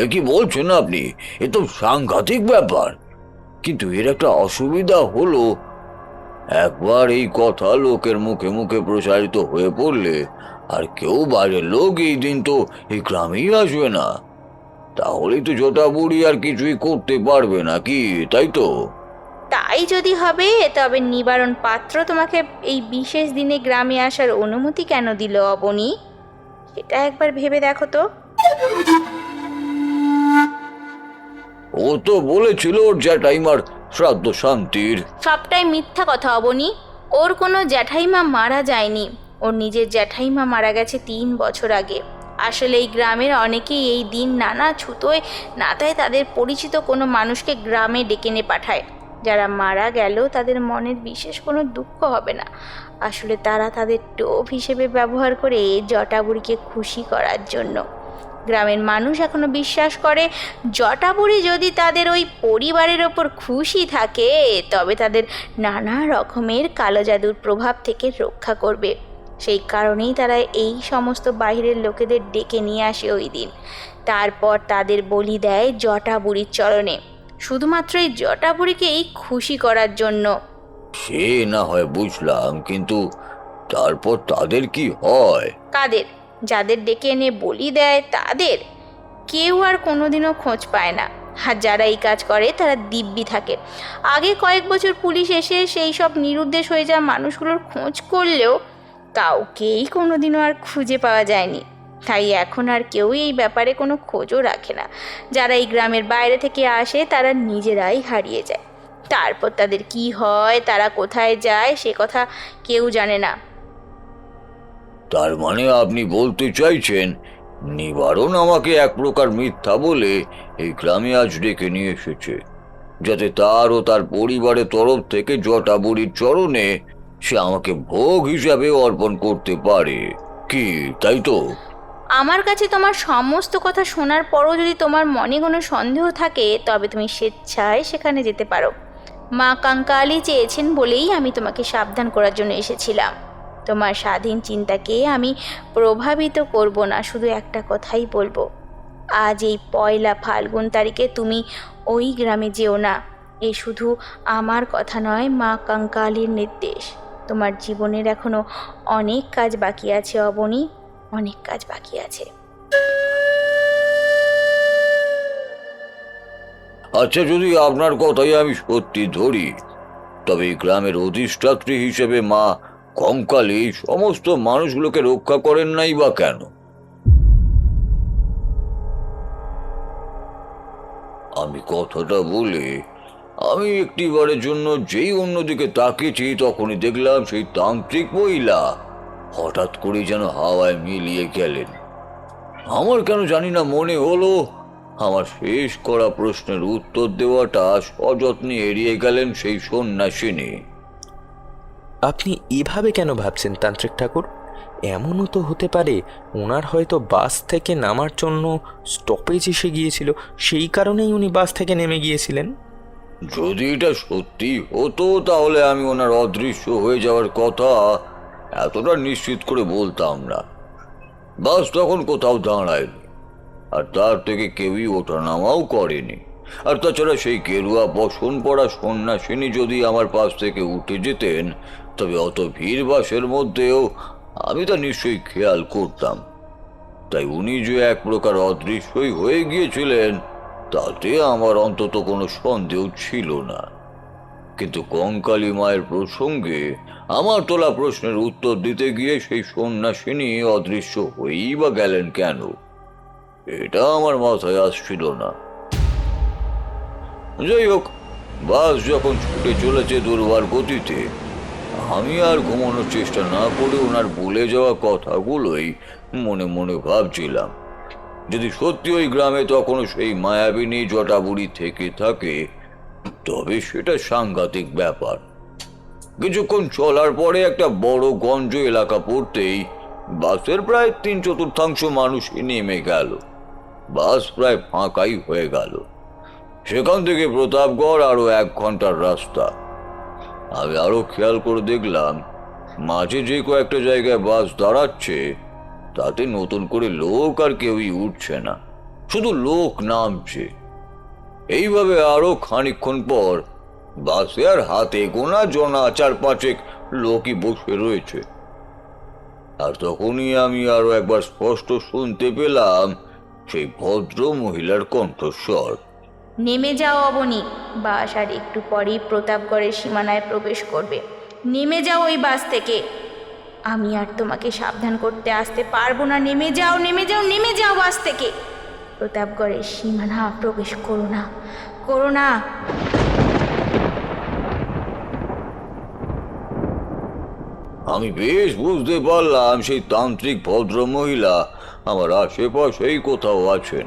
এ কি বলছেন আপনি? এ তো সাংঘাতিক ব্যাপার। কিন্তু এর একটা অসুবিধা হলো, একবার এই কথা লোকের মুখে মুখে প্রসারিত হয়ে পড়লে আর কেউ বাইরের লোক এই দিন তো এই গ্রামেই আসবে না। তাহলেই তো জটাবুড়ি আর কিছুই করতে পারবে না, কি তাই তো? তাই যদি হবে, তবে নিবারণ পাত্র তোমাকে এই বিশেষ দিনে গ্রামে আসার অনুমতি কেন দিল অবনী? সেটা একবার ভেবে দেখো তো। ও তো বলেছিল ওর জ্যাঠাইমার শ্রাদ্ধ শান্তির। সবটাই মিথ্যা কথা অবনী। ওর কোনো জ্যাঠাইমা মারা যায়নি, ওর নিজের জ্যাঠাইমা মারা গেছে 3 বছর আগে। আসলে এই গ্রামের অনেকেই এই দিন নানা ছুতোয় নাতায় তাদের পরিচিত কোনো মানুষকে গ্রামে ডেকে এনে পাঠায়। যারা মারা গেল তাদের মনের বিশেষ কোনো দুঃখ হবে না। আসলে তারা তাদের টোপ হিসেবে ব্যবহার করে জটাবুড়িকে খুশি করার জন্য। গ্রামের মানুষ এখনো বিশ্বাস করে জটাবুড়ি যদি তাদের ওই পরিবারের ওপর খুশি থাকে, তবে তাদের নানা রকমের কালো জাদুর প্রভাব থেকে রক্ষা করবে। সেই কারণেই তারা এই সমস্ত বাইরের লোকেদের ডেকে নিয়ে আসে ওই দিন। তারপর তাদের বলি দেয় জটাবুড়ির চরণে, শুধুমাত্র এই জটাবুড়িকেই খুশি করার জন্য। সে না হয় বুঝলাম, কিন্তু তারপর তাদের কি হয়? কাদের? যাদের ডেকে এনে বলি দেয় তাদের কেউ আর কোনোদিনও খোঁজ পায় না। আর যারা এই কাজ করে তারা দিব্যি থাকে। আগে কয়েক বছর পুলিশ এসে সেই সব নিরুদ্দেশ হয়ে যাওয়া মানুষগুলোর খোঁজ করলেও কাউকেই কোনোদিনও আর খুঁজে পাওয়া যায়নি। তাই এখন আর কেউই এই ব্যাপারে কোনো খোঁজও রাখে না। যারা এই গ্রামের বাইরে থেকে আসে তারা নিজেরাই হারিয়ে যায়। তারপর তাদের কি হয়, তারা কোথায় যায়, সে কথা কেউ জানে না। তার মানে আপনি বলতে চাইছেন নিবারণ আমাকে এক প্রকার মিথ্যা বলে এই গ্রামে আজ ডেকে নিয়ে এসেছে, যাতে তার ও তার পরিবারের তরফ থেকে জটা বুড়ির চরণে সে আমাকে ভোগ হিসাবে অর্পণ করতে পারে, কি তাই তো? আমার কাছে তোমার সমস্ত কথা শোনার পরও যদি তোমার মনে কোনো সন্দেহ থাকে, তবে তুমি স্বেচ্ছায় সেখানে যেতে পারো। মা কঙ্কালী চেয়েছেন বলেই আমি তোমাকে সাবধান করার জন্য এসেছিলাম। তোমার স্বাধীন চিন্তাকে আমি প্রভাবিত করব না, শুধু একটা কথাই বলবো, আজ এই 1 ফাল্গুন তারিখে তুমি ওই গ্রামে যেও না। এ শুধু আমার কথা নয়, মা কঙ্কালীর নির্দেশ। তোমার জীবনের এখনো অনেক কাজ বাকি আছে অবনী, অনেক কাজ বাকি আছে। আচ্ছা, যদি আপনার কথাই আমি সত্যি ধরি, তবে এই গ্রামের অধিষ্ঠাত্রী হিসেবে মা কঙ্কালী সমস্ত মানুষগুলোকে রক্ষা করেন নাই বা কেন? আমি কথাটা বলে আমি একটিবারের জন্য যেই অন্যদিকে তাকিয়েছি, তখনই দেখলাম সেই তান্ত্রিক মহিলা হঠাৎ করে যেন হাওয়ায় মিলিয়ে গেলেন। আমার কেন জানি না মনে হলো আমার শেষ করা প্রশ্নের উত্তর দেওয়াটা সযত্নে এড়িয়ে গেলেন সেই সন্ন্যাসিনী। আপনি এভাবে কেন ভাবছেন তান্ত্রিক ঠাকুর? এমনও তো হতে পারে ওনার হয়তো বাস থেকে নামার জন্য স্টপেজ এসে গিয়েছিল, সেই কারণেই উনি বাস থেকে নেমে গিয়েছিলেন। যদি এটা সত্যি হতো, তাহলে আমি ওনার অদৃশ্য হয়ে যাওয়ার কথা এতটা নিশ্চিত করে বলতাম না। বাস তখন কোথাও দাঁড়ায়নি, আর তার থেকে কেউই ওঠা নামাও করেনি। আর তাছাড়া সেই গেরুয়া বসন পরা সন্ন্যাসিনী যদি আমার পাশ থেকে উঠে যেতেন, তবে অত ভিড় বাসের মধ্যেও আমি তা নিশ্চয়ই খেয়াল করতাম। তাই উনি যে এক প্রকার অদৃশ্যই হয়ে গিয়েছিলেন, তাতে আমার অন্তত কোনো সন্দেহ ছিল না। কিন্তু কঙ্কালী মায়ের প্রসঙ্গে আমার তোলা প্রশ্নের উত্তর দিতে গিয়ে সেই সন্ন্যাসিনী অদৃশ্য হয়েই বা গেলেন কেন, এটা আমার মাথায় আসছিল না। যাই হোক, বাস যখন ছুটে চলেছে দুর্বার গতিতে, আমি আর ঘুমানোর চেষ্টা না করে ওনার বলে যাওয়া কথাগুলোই মনে মনে ভাবছিলাম। যদি সত্যি ওই গ্রামে তখনও সেই মায়াবিনী জটাবুড়ি থেকে থাকে, তবে সেটা সাংঘাতিক ব্যাপার। কিছুক্ষণ চলার পরে একটা বড় গঞ্জ এলাকা পড়তেই বাসের প্রায় 3/4 মানুষই নেমে গেল। বাস প্রায় ফাঁকাই হয়ে গেল। সেখান থেকে প্রতাপগড় আরো 1 ঘন্টার রাস্তা। আমি আরো খেয়াল করে দেখলাম, মাঝে যে কয়েকটা জায়গায় বাস দাঁড়াচ্ছে, তাতে নতুন করে লোক আর কেউই উঠছে না, শুধু লোক নামছে। এইভাবে আরো খানিকক্ষণ পর বাসে আর হাতে গোনা জনা 4-5 লোকই বসে রয়েছে। আর তখনই আমি আরো একবার স্পষ্ট শুনতে পেলাম সেই ভদ্র মহিলার কণ্ঠস্বর। নেমে যাও অবনী, বাস আর একটু পরেই প্রতাপগড়ের সীমানায় প্রবেশ করবে। নেমে যাও ওই বাস থেকে। আমি আর তোমাকে সাবধান করতে আসতে পারবো না। নেমে যাও, নেমে যাও, নেমে যাও বাস থেকে। প্রতাপগড়ের সীমানা প্রবেশ করো না, করো না। আমি বেশ বুঝতে পারলাম সেই তান্ত্রিক ভদ্র মহিলা আমার আশেপাশেই কোথাও আছেন,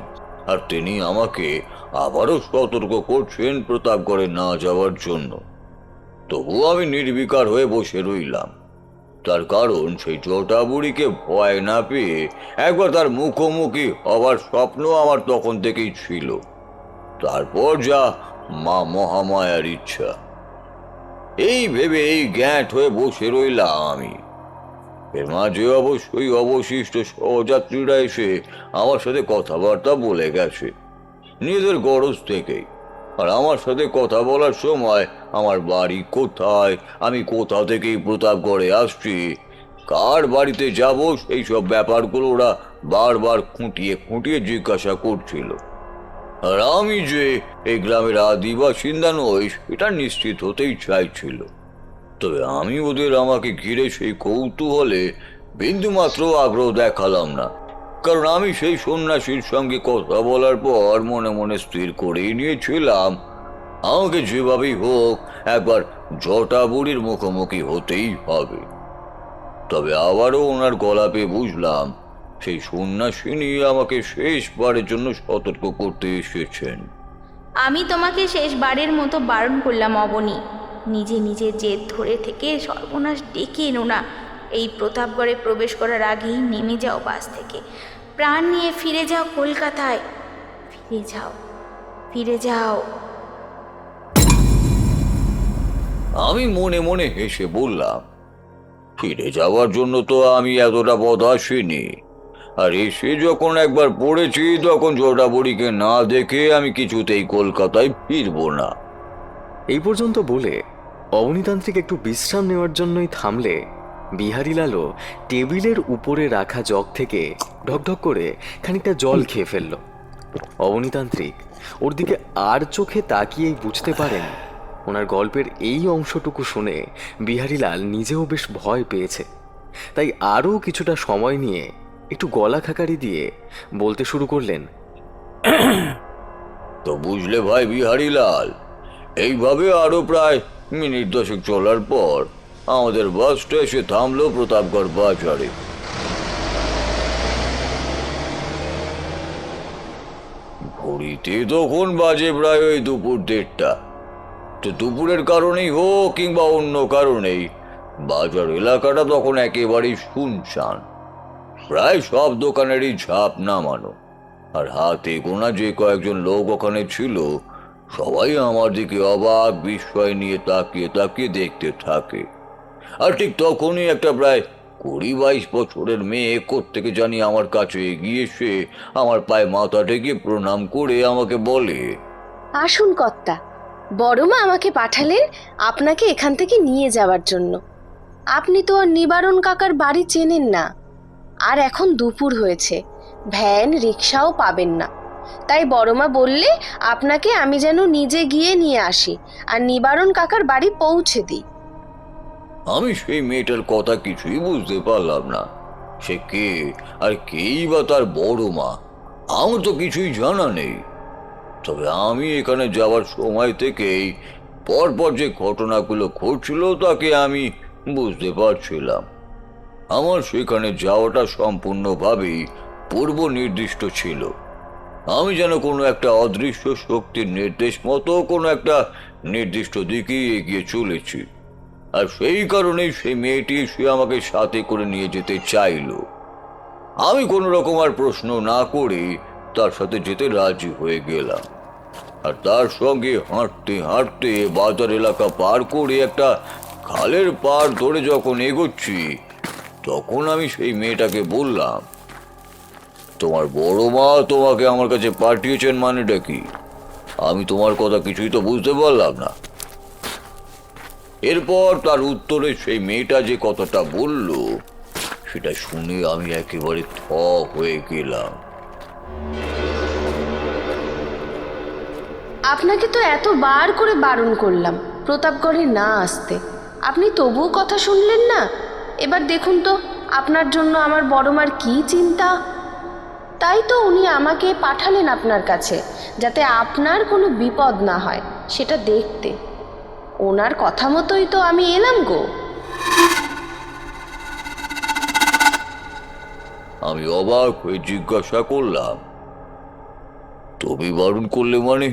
আর তিনি আমাকে আবারও সতর্ক করছেন প্রতাপগড়ে না যাওয়ার জন্য। তবু আমি নির্বিকার হয়ে বসে রইলাম। তার কারণ সেই জটা বুড়িকে ভয় না পেয়ে একবার তার মুখোমুখি হওয়ার স্বপ্ন আমার তখন থেকেই ছিল। তারপর যা মা মহামায়ার ইচ্ছা, এই ভেবে এই জ্ঞাত হয়ে বসে রইলাম আমি। এর মাঝে অবশ্যই অবশিষ্ট সহযাত্রীরা এসে আমার সাথে কথাবার্তা বলে গেছে, নিজেদের গরজ থেকেই। আর আমার সাথে কথা বলার সময় আমার বাড়ি কোথায়, আমি কোথা থেকেই প্রতাপগড়ে আসছি, কার বাড়িতে যাব, সেই সব ব্যাপারগুলো ওরা বারবার খুঁটিয়ে খুঁটিয়ে জিজ্ঞাসা করছিল। আর আমি যে এই গ্রামের আদি বাসিন্দা নই, সেটা নিশ্চিত হতেই চাইছিল। তবে আমি ওদের আমাকে ঘিরে সেই কৌতূহলে বিন্দুমাত্র আগ্রহ দেখালাম না। কারণ আমি সেই সন্ন্যাসীর সঙ্গে কথা বলার পর মনে মনে স্থির করেই নিয়েছিলাম আমাকে যেভাবেই হোক একবার জটা বুড়ির মুখোমুখি হতেই হবে। তবে আবারও ওনার গলা পেয়ে বুঝলাম সেই সন্ন্যাসিনী আমাকে শেষবারের জন্য সতর্ক করতে এসেছেন। আমি তোমাকে শেষবারের মতো বারণ করলাম অবনী, নিজে নিজের জেদ ধরে থেকে সর্বনাশ ডেকে এনো না। এই প্রতাপগড়ে প্রবেশ করার আগেই নেমে যাও বাস থেকে, প্রাণ নিয়ে ফিরে যাও কলকাতায়। ফিরে যাও, ফিরে যাও। আমি মনে মনে হেসে বললাম, ফিরে যাওয়ার জন্য তো আমি এতটা পথ আসিনি, আর এসে যখন একবার পড়েছি তখন জটা বুড়িকে না দেখে আমি কিছুতেই কলকাতায় ফিরবো না। এই পর্যন্ত বলে অবনীতান্ত্রিক একটু বিশ্রাম নেওয়ার জন্যই থামলে বিহারীলালও টেবিলের উপরে রাখা জগ থেকে ঢকঢক করে খানিকটা জল খেয়ে ফেলল। অবনীতান্ত্রিক ওর দিকে আর চোখে তাকিয়েই বুঝতে পারেন ওনার গল্পের এই অংশটুকু শুনে বিহারীলাল নিজেও বেশ ভয় পেয়েছে। তাই আরও কিছুটা সময় নিয়ে একটু গলা খাকারি দিয়ে বলতে শুরু করলেন, তো বুঝলে ভাই বিহারীলাল, এইভাবে আরো প্রায় মিনিট 10 চলার পর আমাদের বাসটা এসে থামলো প্রতাপগড় বাজারে। ঘড়িতে তখন বাজে প্রায় ওই দুপুর 1:30। তো দুপুরের কারণেই হোক কিংবা অন্য কারণেই বাজার এলাকাটা তখন একেবারেই শুনশান। প্রায় সব দোকানেরই ঝাঁপ নামানো, আর হাতে গোনা যে কয়েকজন লোক ওখানে ছিল সবাই আমার দিকে অবাক বিস্ময় নিয়ে তাকিয়ে তাকিয়ে দেখতে থাকে। আর ঠিক তখনই একটা প্রায় 20-22 বছরের মেয়ে কোত্থেকে জানি আমার কাছে এগিয়ে এসে আমার পায়ে মাথা ঠেকে প্রণাম করে আমাকে বলে, আসুন কর্তা, বড়মা আমাকে পাঠালেন আপনাকে এখান থেকে নিয়ে যাওয়ার জন্য। আপনি তো আর নিবারণ কাকার বাড়ি চেনেন না, আর এখন দুপুর হয়েছে, ভ্যান রিক্সাও পাবেন না। তাই বড়মা বললে আপনাকে আমি যেন নিজে গিয়ে নিয়ে আসি আর নিবারণ কাকার বাড়ি পৌঁছে দিই। আমি সেই মেয়েটার কথা কিছুই বুঝতে পারলাম না। সে কে আর কেই বা তার বড় মা, আমার তো কিছুই জানা নেই। তবে আমি এখানে যাওয়ার সময় থেকেই পরপর যে ঘটনাগুলো ঘটছিল তাকে আমি বুঝতে পারছিলাম। আমার সেখানে যাওয়াটা সম্পূর্ণভাবেই পূর্ব নির্দিষ্ট ছিল। আমি যেন কোনো একটা অদৃশ্য শক্তির নির্দেশ মতো কোনো একটা নির্দিষ্ট দিকে এগিয়ে চলেছি, আর সেই কারণেই সেই মেয়েটি সে আমাকে সাথে করে নিয়ে যেতে চাইল। আমি কোনো রকম আর প্রশ্ন না করে তার সাথে যেতে রাজি হয়ে গেলাম। আর তার সঙ্গে হাঁটতে হাঁটতে বাজার এলাকা পার করে একটা খালের পার ধরে যখন এগোচ্ছি তখন আমি সেই মেয়েটাকে বললাম, তোমার বড় মা তোমাকে আমার কাছে পাঠিয়েছেন মানেটা কি? আমি তোমার কথা কিছুই তো বুঝতে পারলাম না। এরপর তার উত্তরে সেই মেয়েটা যে কথাটা বলল সেটা শুনে আমি একেবারে থ হয়ে গেলাম। আপনাকে তো এতবার করে বারণ করলাম প্রতাপগড়ে না আসতে, আপনি তবুও কথা শুনলেন না। এবার দেখুন তো আপনার জন্য আমার বড়মার কি চিন্তা। তাই তো উনি আমাকে পাঠালেন আপনার কাছে, যাতে আপনার কোনো বিপদ না হয় সেটা দেখতে। ওনার কথা মতোই তো আমি এলাম গো। আমি অবাক হয়ে জিজ্ঞাসা করলাম, তুমি বারণ করলে মানে?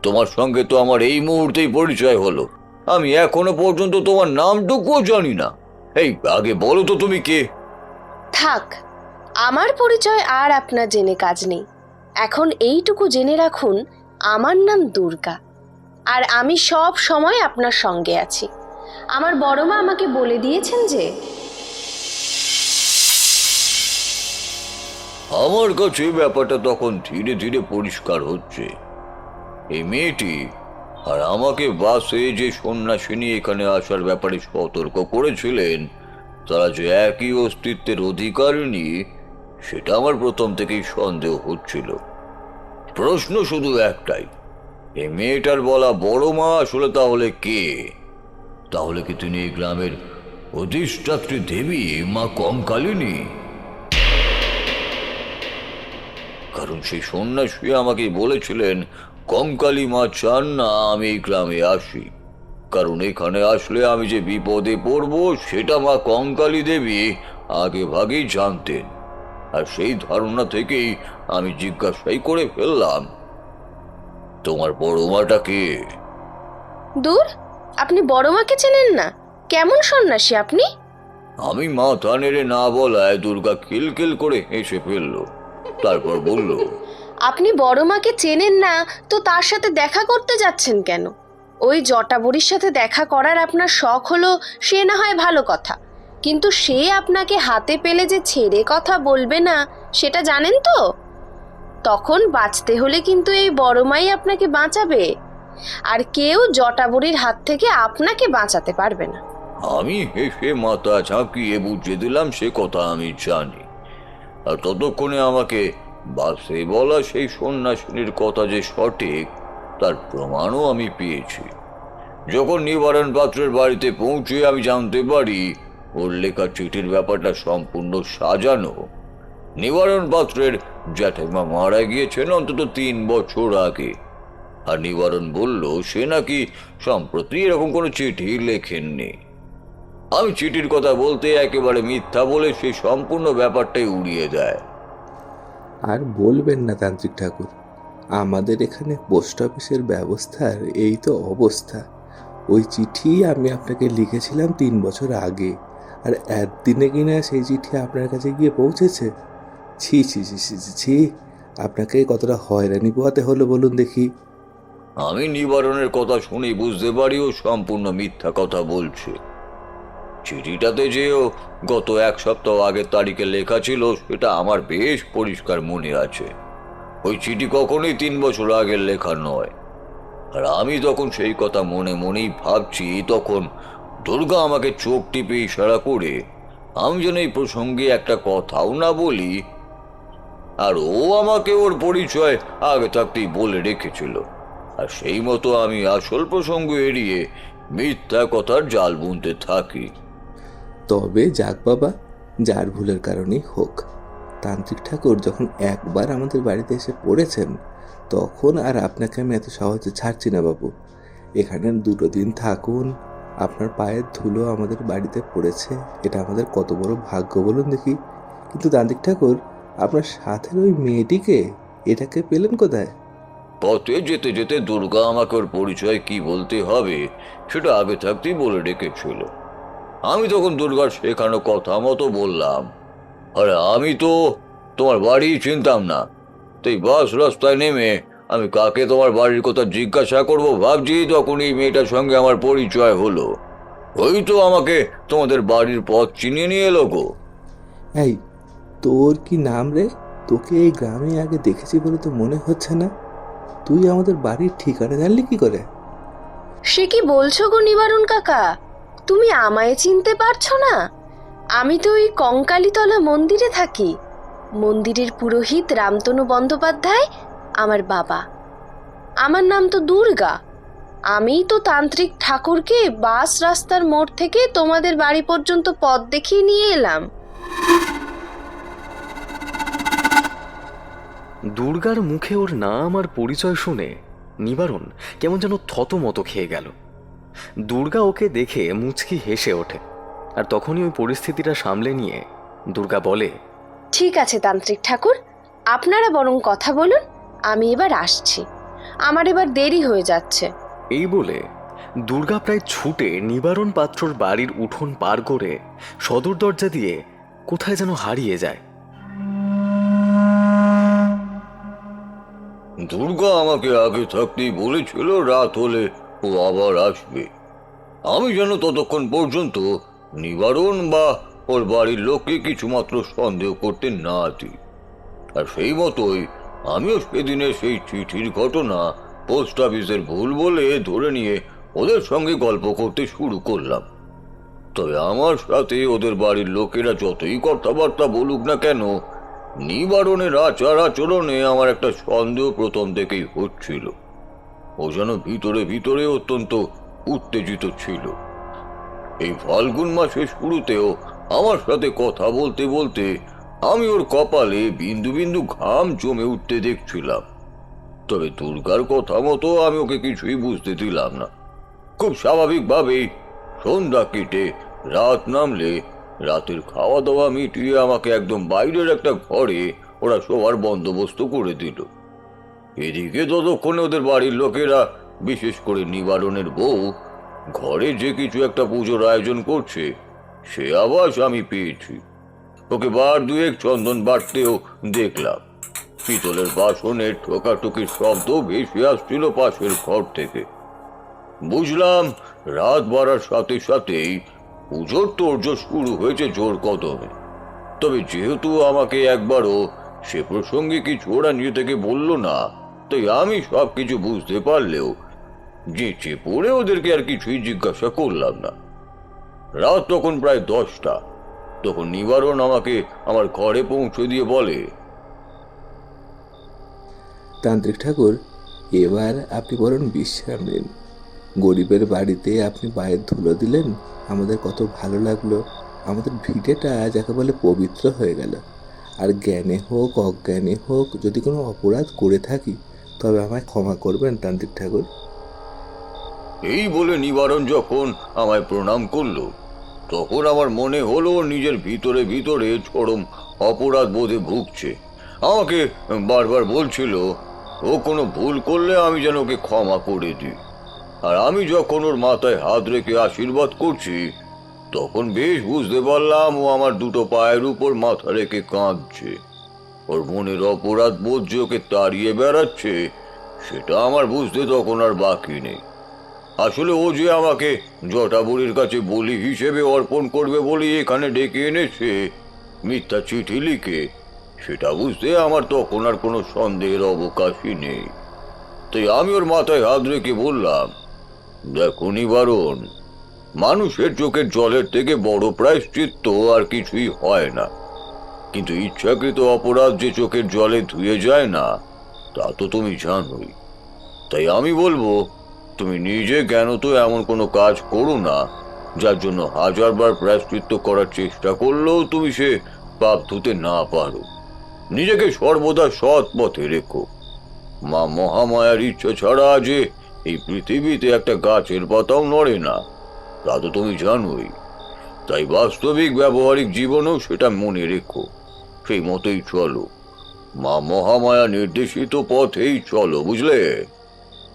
তোমার সঙ্গে তো আমার এই মুহূর্তেই পরিচয় হলো, আমি এখনো পর্যন্ত তোমার নামটুকুও জানি না। এই আগে বলো তো তুমি কে? থাক, আমার পরিচয় আর আপনার জেনে কাজ নেই। এখন এইটুকু জেনে রাখুন, আমার নাম দুর্গা, আর আমি সব সময় আপনার সঙ্গে আছি। আমার বড়মা আমাকে বলে দিয়েছেন যে আমার কাছে ব্যাপারটা তখন ধীরে ধীরে পরিষ্কার হচ্ছে। এই মেয়েটি আর আমাকে বাসে যে সন্ন্যাসিনী এখানে আসার ব্যাপারে সতর্ক করেছিলেন তারা যে একই অস্তিত্বের অধিকারিণী সেটা আমার প্রথম থেকেই সন্দেহ হচ্ছিল। প্রশ্ন শুধু একটাই, এই মেয়েটার বলা বড় মা আসলে তাহলে কে? তাহলে কি তিনি এই গ্রামের অধিষ্ঠাত্রী দেবী মা কঙ্কালিনী? কারণ সেই সন্ন্যাসী আমাকে বলেছিলেন কঙ্কালী মা চান না আমি এই গ্রামে আসি, কারণ এখানে আসলে আমি যে বিপদে পড়ব সেটা মা কঙ্কালী দেবী আগে ভাগেই জানতেন। আর সেই ধারণা থেকেই আমি জিজ্ঞাসাই করে ফেললাম, তোমার বড় মাটা কে? দূর, আপনি বড় মাকে চেনেন না? কেমন সন্ন্যাসী আপনি? আমি মাথা নেড়ে না বলায় দুর্গা খিলখিল করে হেসে ফেলল। তারপর বলল, আপনি বড় মাকে চেনেন না তো তার সাথে দেখা করতে যাচ্ছেন কেন? ওই জটাবড়ির সাথে দেখা করার আপনার শখ হলো সে না হয় ভালো কথা, কিন্তু সে আপনাকে হাতে পেলে যে ছেড়ে কথা বলবে না সেটা জানেন তো? তখন বাঁচতে হলে কিন্তু এই বড় মাই আপনাকে বাঁচাবে, আর কেউ জটাবড়ির হাত থেকে আপনাকে বাঁচাতে পারবে না। আমি হেসে মাথা ঝাঁকিয়ে বুঝিয়ে দিলাম সে কথা আমি জানি। আর ততক্ষণে আমাকে বাসে বলা সেই সন্ন্যাসিনীর কথা যে সঠিক তার প্রমাণও আমি পেয়েছি। যখন নিবারণ পাত্রের বাড়িতে পৌঁছে আমি জানতে পারি ওর লেখা চিঠির ব্যাপারটা সম্পূর্ণ সাজানো। নিবারণ পাত্রের জ্যাঠাইমা মারা গিয়েছেন অন্তত 3 বছর আগে, আর নিবারণ বলল সে নাকি সম্প্রতি এরকম কোনো চিঠি লেখেননি। আমি চিঠির কথা বলতে একেবারে মিথ্যা বলে সেই সম্পূর্ণ ব্যাপারটাই উড়িয়ে দেয়। আর বলবেন না তান্ত্রিক ঠাকুর, আমাদের এখানে পোস্ট অফিসের ব্যবস্থার এই তো অবস্থা। ওই চিঠি আমি আপনাকে লিখেছিলাম 3 বছর আগে, আর একদিনে কিনা সেই চিঠি আপনার কাছে গিয়ে পৌঁছেছে। ছি ছি ছি ছি ছি ছি, আপনাকে কতটা হয়রানি পোহাতে হলো বলুন দেখি। আমি নিবারণের কথা শুনেই বুঝতে পারি ও সম্পূর্ণ মিথ্যা কথা বলছে। চিঠিটাতে যেও গত 1 সপ্তাহ আগের তারিখে লেখা ছিল সেটা আমার বেশ পরিষ্কার মনে আছে। ওই চিঠি কখনোই 3 বছর আগের লেখা নয়। আর আমি তখন সেই কথা মনে মনেই ভাবছি, তখন দুর্গা আমাকে চোখ টিপে ইশারা করে আমি যেন এই প্রসঙ্গে একটা কথাও না বলি। আর ও আমাকে ওর পরিচয় আগে থাকতেই বলে রেখেছিল, আর সেই মতো আমি আসল প্রসঙ্গ এড়িয়ে মিথ্যা কথার জাল বুনতে থাকি। তবে যাক বাবা, যার ভুলের কারণেই হোক, তান্ত্রিক ঠাকুর যখন একবার আমাদের বাড়িতে এসে পড়েছেন তখন আর আপনাকে আমি এত সহজে ছাড়ছি না বাবু। এখানে 2 দিন থাকুন, আপনার পায়ের ধুলো আমাদের বাড়িতে পড়েছে, এটা আমাদের কত বড় ভাগ্য বলুন দেখি। কিন্তু তান্ত্রিক ঠাকুর, আপনার সাথে ওই মেয়েটিকে, এটাকে পেলেন কোথায়? পথে যেতে যেতে দুর্গা আমাকে ওর পরিচয় কি বলতে হবে সেটা আগে থাকতেই বলে রেখেছিল। আমি তখন দুর্গার শেখানো কথা মতো বললাম, আরে আমি তো তোমার বাড়ি চিনতাম না, তাই বাস রাস্তায় নেমে আমি কাকে তোমার বাড়ির কথা জিজ্ঞাসা করবো ভাবছি, তখন এই মেয়েটার সঙ্গে আমার পরিচয় হলো। ওই তো আমাকে তোমাদের বাড়ির পথ চিনিয়ে নিয়ে এলো গো। এই, তোর কি নাম রে? তোকে এই গ্রামে আগে দেখেছি বলে তো মনে হচ্ছে না। তুই আমাদের বাড়ির ঠিকানা জানলি কি করে? সে কি বলছো গো নিবারণ কাকা, তুমি আমায় চিনতে পারছো না? আমি তো ওই কঙ্কালীতলা মন্দিরে থাকি। মন্দিরের পুরোহিত রামতনু বন্দ্যোপাধ্যায় আমার বাবা। আমার নাম তো দুর্গা। আমিই তো তান্ত্রিক ঠাকুরকে বাস রাস্তার মোড় থেকে তোমাদের বাড়ি পর্যন্ত পথ দেখিয়ে নিয়ে এলাম। দুর্গার মুখে ওর নাম আর পরিচয় শুনে নিবারণ কেমন যেন থতমত খেয়ে গেল। দুর্গা ওকে দেখে মুচকি হেসে ওঠে, আর তখনই ওই পরিস্থিতিটা সামলে নিয়ে দুর্গা বলে, ঠিক আছে তান্ত্রিক ঠাকুর, আপনারা বরং কথা বলুন, আমি এবার আসছি, আমার এবার দেরি হয়ে যাচ্ছে। এই বলে দুর্গা প্রায় ছুটে নিবারণ পাত্রর বাড়ির উঠোন পার করে সদর দরজা দিয়ে কোথায় যেন হারিয়ে যায়। দুর্গা আমাকে আগে থাকতেই বলেছিল রাত হলে ও আবার আসবে। আমি যেন ততক্ষণ পর্যন্ত নিবারণ বা ওর বাড়ির লোককে কিছুমাত্র সন্দেহ করতে না দিই। আর সেই মতোই আমিও সেদিনের সেই চিঠির ঘটনা পোস্ট অফিসের ভুল বলে ধরে নিয়ে ওদের সঙ্গে গল্প করতে শুরু করলাম। তবে আমার সাথে ওদের বাড়ির লোকেরা যতই কথাবার্তা বলুক না কেন, নিবারণের আচার আচরণে আমার একটা সন্দেহ প্রথম থেকেই হচ্ছিল। ও যেন ভিতরে ভিতরে অত্যন্ত উত্তেজিত ছিল। এই ফাল্গুন মাসের শুরুতেও আমার সাথে কথা বলতে বলতে আমি ওর কপালে বিন্দু বিন্দু ঘাম জমে উঠতে দেখছিলাম। তবে দুর্গার কথা মতো আমি ওকে কিছুই বুঝতে দিলাম না। খুব স্বাভাবিকভাবেই সন্ধ্যা কেটে রাত নামলে রাতের খাওয়া দাওয়া মিটিয়ে আমাকে একদম বাইরের একটা ঘরে ওরা শোয়ার বন্দোবস্ত করে দিল। এদিকে ততক্ষণে ওদের বাড়ির লোকেরা, বিশেষ করে নিবারণের বউ, ঘরে যে কিছু একটা পুজোর আয়োজন করছে সে আভাস আমি পেয়েছি। ওকে বার দুয়েক চন্দন বাটতেও দেখলাম। পিতলের বাসনের ঠোকাঠুকির শব্দ ভেসে আসছিল পাশের ঘর থেকে। বুঝলাম রাত বাড়ার সাথে সাথেই পুজোর তোড়জোড় শুরু হয়েছে জোর কদমে। তবে যেহেতু আমাকে একবারও সে প্রসঙ্গে কিছু ওরা নিজে থেকে বলল না, তাই আমি সব কিছু বুঝতে পারলেও যেচে পড়ে ওদেরকে আর কিছুই জিজ্ঞাসা করলাম না। রাত তখন প্রায় 10টা। তখন নিবারণ আমাকে আমার ঘরে পৌঁছে দিয়ে বলে, তান্ত্রিক ঠাকুর, এবার আপনি বরং বিশ্রাম নিন। গরিবের বাড়িতে আপনি পায়ের ধুলো দিলেন, আমাদের কত ভালো লাগলো। আমাদের ভিটেটা যাকে বলে পবিত্র হয়ে গেল। আর জ্ঞানে হোক অজ্ঞানে হোক যদি কোনো অপরাধ করে থাকি তবে আমায় ক্ষমা করবেন তান্ত্রিক ঠাকুর। এই বলে নিবারণ যখন আমায় প্রণাম করলো, তখন আমার মনে হলো নিজের ভিতরে ভিতরে চরম অপরাধ বোধে ভুগছে। আমাকে বারবার বলছিল ও কোনো ভুল করলে আমি যেন ওকে ক্ষমা করে দিই। আর আমি যখন ওর মাথায় হাত রেখে আশীর্বাদ করছি, তখন বেশ বুঝতে পারলাম ও আমার দুটো পায়ের উপর মাথা রেখে কাঁদছে। ওর মনের অপরাধ বোধ যে ওকে তাড়িয়ে বেড়াচ্ছে, সেটা আমার বুঝতে তখন আর বাকি নেই। আসলে ও যে আমাকে জটাবুড়ির কাছে বলি হিসেবে অর্পণ করবে বলে এখানে ডেকে এনেছে মিথ্যা চিঠি লিখে, সেটা বুঝতে আমার তখন আর কোনো সন্দেহের অবকাশই নেই। তাই আমি ওর মাথায় হাত রেখে বললাম, দেখো নিবারণ, মানুষের চোখের জলের থেকে বড় প্রায়শ্চিত্ত আর কিছুই হয় না। কিন্তু ইচ্ছাকৃত অপরাধ যে চোখের জলে ধুয়ে যায় না, তা তো তুমি জানোই। তাই আমি বলবো, তুমি নিজে জ্ঞানত এমন কোনো কাজ করো না যার জন্য হাজারবার প্রায়শ্চিত্ত করার চেষ্টা করলেও তুমি সে পাপ ধুতে না পারো। নিজেকে সর্বদা সৎ পথে রেখো। মা মহামায়ার ইচ্ছা ছাড়া যে এই পৃথিবীতে একটা গাছের পাতাও নড়ে না, তা তো তুমি জানোই। তাই বাস্তবিক ব্যবহারিক জীবনেও সেটা মনে রেখো, সেই মতোই চলো। মা মহামায়া নির্দেশিত পথেই চলো, বুঝলে?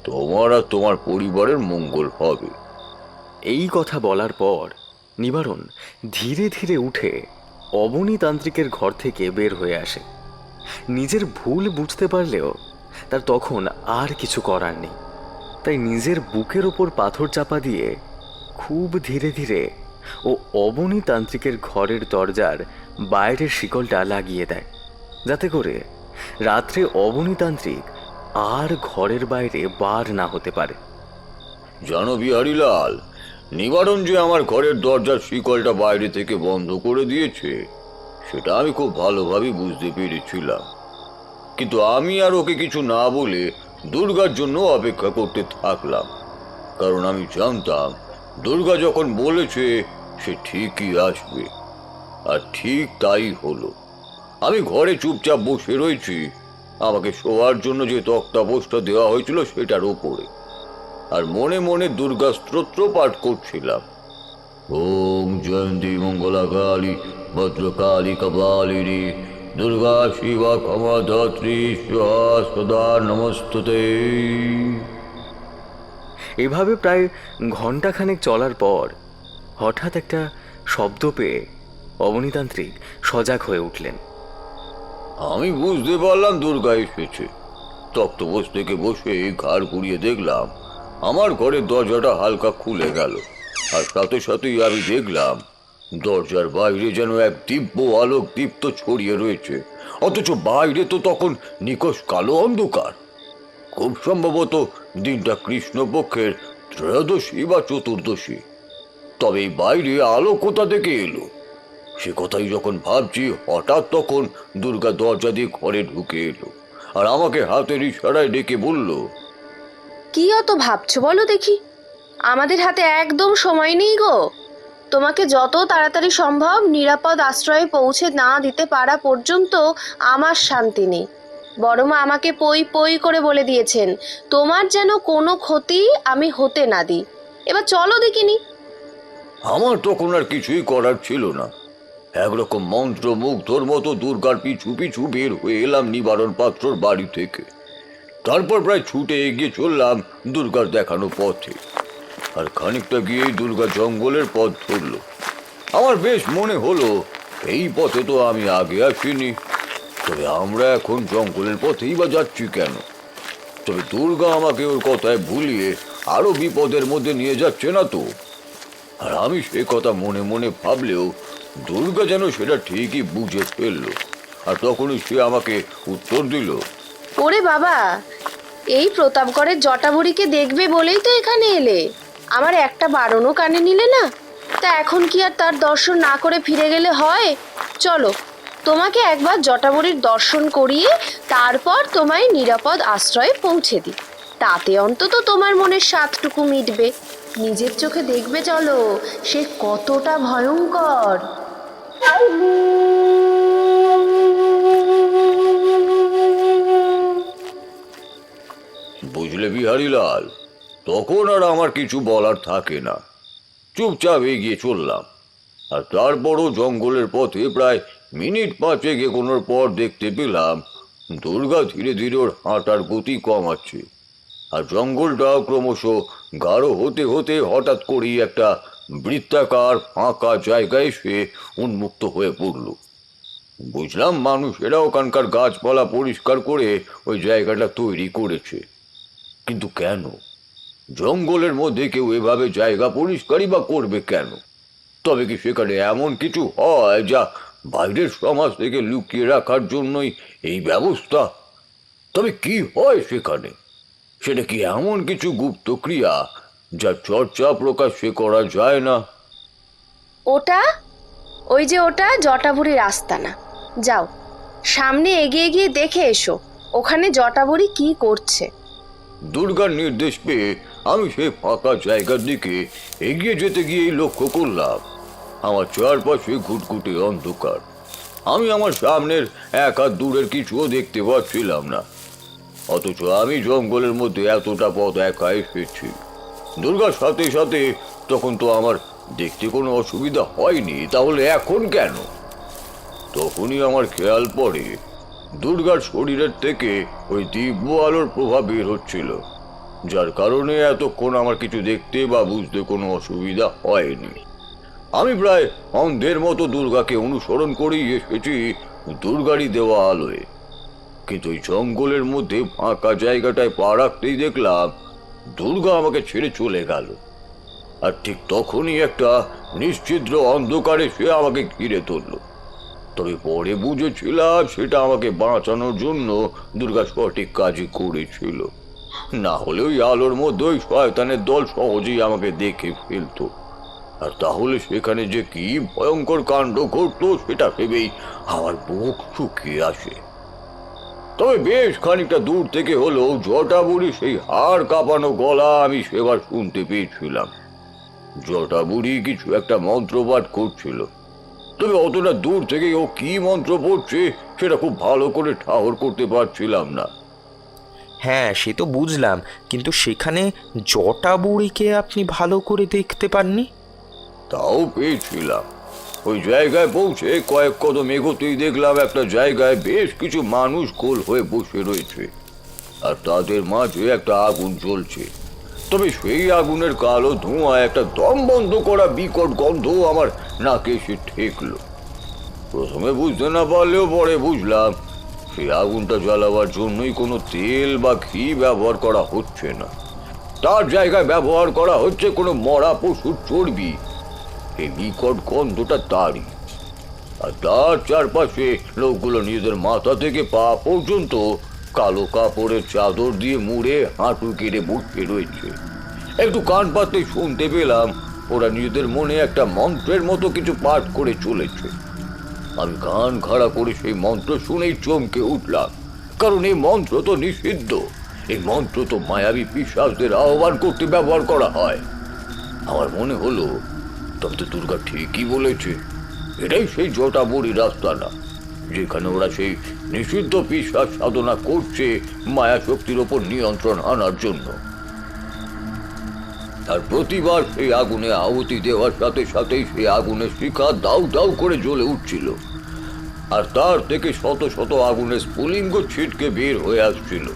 তোমার আর তোমার পরিবারের মঙ্গল হবে। এই কথা বলার পর নিবারণ ধীরে ধীরে উঠে অবনী তান্ত্রিকের ঘর থেকে বের হয়ে আসে। নিজের ভুল বুঝতে পারলেও তার তখন আর কিছু করার নেই। তাই নিজের বুকের ওপর পাথর চাপা দিয়ে খুব ধীরে ধীরে ও অবনী তান্ত্রিকের ঘরের দরজার বাইরের শিকলটা লাগিয়ে দেয়, যাতে করে রাত্রে অবনী তান্ত্রিক আর ঘরের বাইরে বার না হতে পারে। জানো বিহারীলাল, নিবারণ যে আমার ঘরের দরজার শিকলটা বাইরে থেকে বন্ধ করে দিয়েছে, সেটা আমি খুব ভালোভাবে বুঝতে পেরেছিলাম। কিন্তু আমি আর ওকে কিছু না বলে দুর্গার জন্য অপেক্ষা করতে থাকলাম। কারণ আমি জানতাম দুর্গা যখন বলেছে সে ঠিকই আসবে। আর ঠিক তাই হলো। আমি ঘরে চুপচাপ বসে রয়েছি, আমাকে শোয়ার জন্য যে তক্তাপোষটা দেওয়া হয়েছিল সেটার ওপরে, আর মনে মনে দুর্গা স্তোত্র পাঠ করছিলাম। ওম জয়ন্তী মঙ্গলা কালী ভদ্রকালী কপালিনী দুর্গা শিবা ক্ষমা ধাত্রী সদা নমস্তুতে। এভাবে প্রায় ঘণ্টাখানেক চলার পর হঠাৎ একটা শব্দ পেয়ে অবনীতান্ত্রিক সজাগ হয়ে উঠলেন। আমি বুঝতে পারলাম দুর্গা এসেছে। তক্তপোষ থেকে বসে ঘাড় ঘুরিয়ে দেখলাম আমার ঘরের দরজাটা হালকা খুলে গেল, আর সাথে সাথেই আমি দেখলাম দরজার বাইরে যেন এক দিব্য আলোক দীপ্ত ছড়িয়ে রয়েছে, অথচ বাইরে তো তখন নিকষ কালো অন্ধকার। খুব সম্ভবত দিনটা কৃষ্ণপক্ষের ত্রয়োদশী বা চতুর্দশী। তবে বাইরে আলো কোথা থেকে এলো সে কথাই যখন ভাবছি, হঠাৎ তখন দুর্গা দরজা দিয়ে ঘরে ঢুকে এলো আর আমাকে হাতের ইশারায় ডেকে বলল, কি অত ভাবছো বলো দেখি? আমাদের হাতে একদম সময় নেই গো। তোমাকে যত তাড়াতাড়ি সম্ভব নিরাপদ আশ্রয়ে পৌঁছে না দিতে পারা পর্যন্ত আমার শান্তি নেই। বড়মা আমাকে পই পই করে বলে দিয়েছেন তোমার যেন কোনো ক্ষতি আমি হতে না দিই। এবার চলো দেখিনি। আমার তখন আর কিছুই করার ছিল না। একরকম মন্ত্র মুগ্ধর মতো দুর্গার পিছু পিছু বের হয়ে এলাম নিবারণ পাত্রর বাড়ি থেকে। তারপর প্রায় ছুটে এগিয়ে চললাম দুর্গার দেখানো পথে। আর খানিকটা গিয়েই দুর্গা জঙ্গলের পথ ধরল। আমার বেশ মনে হলো এই পথে তো আমি আগে আসিনি, তবে আমরা এখন জঙ্গলের পথেই বা যাচ্ছি কেন? তবে দুর্গা আমাকে ওর কথায় ভুলিয়ে আরো বিপদের মধ্যে নিয়ে যাচ্ছে না তো? আর আমি সে কথা মনে মনে ভাবলেও দুর্গা যেন সেটা ঠিকই বুঝে ফেলল। আর তখনই সে আমাকে উত্তর দিল, ওরে বাবা, এই প্রতাপগড়ের জটাবুড়িকে দেখবে বলেই তো এখানে এলে। আমার একটা বারণও কানে নিলে না। তা এখন কি আর তার দর্শন না করে ফিরে গেলে হয়? চলো, তোমাকে একবার জটাবুড়ির দর্শন করিয়ে তারপর তোমায় নিরাপদ আশ্রয়ে পৌঁছে দিই। তাতে অন্তত তোমার মনের স্বাদটুকু মিটবে। নিজের চোখে দেখবে চলো সে কতটা ভয়ঙ্কর। বুঝলে বিহারীলাল, তখন আর আমার কিছু বলার থাকে না। চুপচাপ এগিয়ে চললাম। আর তারপরও জঙ্গলের পথে প্রায় মিনিট 5 এগোনোর পর দেখতে পেলাম দুর্গা ধীরে ধীরে ওর হাঁটার গতি কমাচ্ছে। আর জঙ্গলটাও ক্রমশ গাঢ় হতে হতে হঠাৎ করেই একটা বৃত্তাকার ফাঁকা জায়গায় এসে উন্মুক্ত হয়ে পড়ল। বুঝলাম মানুষেরা ওখানকার গাছপালা পরিষ্কার করে ওই জায়গাটা তৈরি করেছে। কিন্তু কেন? জঙ্গলের মধ্যে কেউ এভাবে জায়গা পরিষ্কারই বা করবে কেন? তবে কি সেখানে এমন কিছু হয় যা বাইরের সমাজ থেকে লুকিয়ে রাখার জন্যই এই ব্যবস্থা? তবে কি হয় সেখানে? সেটা কি এমন কিছু গুপ্ত ক্রিয়া যা চর্চা প্রকাশ্যে করা যায় না? ওই যে ওটা জটাবুড়ির আস্তানা। যাও, সামনে এগিয়ে গিয়ে দেখে এসো ওখানে জটাবুড়ি কি করছে। দুর্গার নির্দেশ পেয়ে আমি সেই ফাঁকা জায়গার দিকে এগিয়ে যেতে গিয়েই লক্ষ্য করলাম আমার চারপাশে ঘুটঘুটে অন্ধকার। আমি আমার সামনের এক হাত দূরের কিছুও দেখতে পাচ্ছিলাম না। অথচ আমি জঙ্গলের মধ্যে এতটা পথ একা এসেছি। দুর্গার সাথে সাথে তখন তো আমার দেখতে কোনো অসুবিধা হয়নি, তাহলে এখন কেন? তখনই আমার খেয়াল পড়ে দুর্গার শরীরের থেকে ওই দিব্য আলোর প্রভাব বের হচ্ছিল, যার কারণে এতক্ষণ আমার কিছু দেখতে বা বুঝতে কোনো অসুবিধা হয়নি। আমি প্রায় অন্ধের মতো দুর্গাকে অনুসরণ করেই এসেছি দুর্গারই দেওয়া আলোয়। কিন্তু ওই জঙ্গলের মধ্যে ফাঁকা জায়গাটায় পা রাখতেই দেখলাম দুর্গা আমাকে ছেড়ে চলে গেল। আর ঠিক তখনই একটা নিশ্চিদ্র অন্ধকারে সে আমাকে ঘিরে ধরল। তবে পরে বুঝেছিলাম সেটা আমাকে বাঁচানোর জন্য দুর্গা সঠিক কাজই করেছিল। না হলে ওই আলোর মধ্যে ওই শয়তানের দল সহজেই আমাকে দেখে ফেলতো। আর তাহলে সেখানে যে কি ভয়ঙ্কর কাণ্ড ঘটতো সেটা ভেবেই আমার বুক শুকিয়ে আসে। তবে বেশ খানিকটা দূর থেকে হলেও জটাবুড়ি সেই হাড় কাঁপানো গলা আমি সেবার শুনতে পেয়েছিলাম। জটাবুড়ি কিছু একটা মন্ত্রপাঠ করছিল, তবে অতটা দূর থেকে ও কি মন্ত্র পড়ছে সেটা খুব ভালো করে ঠাহর করতে পারছিলাম না। হ্যাঁ, সে তো বুঝলাম, কিন্তু সেখানে জটাবুড়িকে আপনি ভালো করে দেখতে পাননি? তাও পেয়েছিলাম। ওই জায়গায় পৌঁছে কয়েক কদম এগোতেই দেখলাম একটা জায়গায় বেশ কিছু মানুষ গোল হয়ে বসে রয়েছে, আর তাদের মাঝে একটা আগুন জ্বলছে। তবে সেই আগুনের কালো ধোঁয়া একটা দম বন্ধ করা বিকট গন্ধ আমার নাকে এসে ঠেকলো। প্রথমে বুঝতে না পারলেও পরে বুঝলাম সেই আগুনটা জ্বালাবার জন্যই কোনো তেল বা ঘি ব্যবহার করা হচ্ছে না, তার জায়গায় ব্যবহার করা হচ্ছে কোনো মরা পশুর চর্বি। এই বিকট গন্ধটা তারই। আর তার চারপাশে লোকগুলো নিজেদের মাথা থেকে পা পর্যন্ত কালো কাপড়ের চাদর দিয়ে মুড়ে হাঁটু কেটে বসে রয়েছে। একটু কান পাতে শুনতে পেলাম ওরা নিজেদের মনে একটা মন্ত্রের মতো কিছু পাঠ করে চলেছে। আমি কান খাড়া করে সেই মন্ত্র শুনেই চমকে উঠলাম, কারণ এই মন্ত্র তো নিষিদ্ধ। এই মন্ত্র তো মায়াবী পিশাচদের আহ্বান করতে ব্যবহার করা হয়। আমার মনে হলো তবে তো দুর্গা ঠিকই বলেছে, এটাই সেই জটাবড়ি রাস্তাটা, যেখানে ওরা সেই নিষিদ্ধ বিশ্বাস সাধনা করছে মায়া শক্তির ওপর নিয়ন্ত্রণ আনার জন্য। আর প্রতিবার সেই আগুনে আহুতি দেওয়ার সাথে সাথেই সেই আগুনের শিখা দাউ দাউ করে জ্বলে উঠছিল, আর তার থেকে শত শত আগুনের স্ফুলিঙ্গ ছিটকে বের হয়ে আসছিল।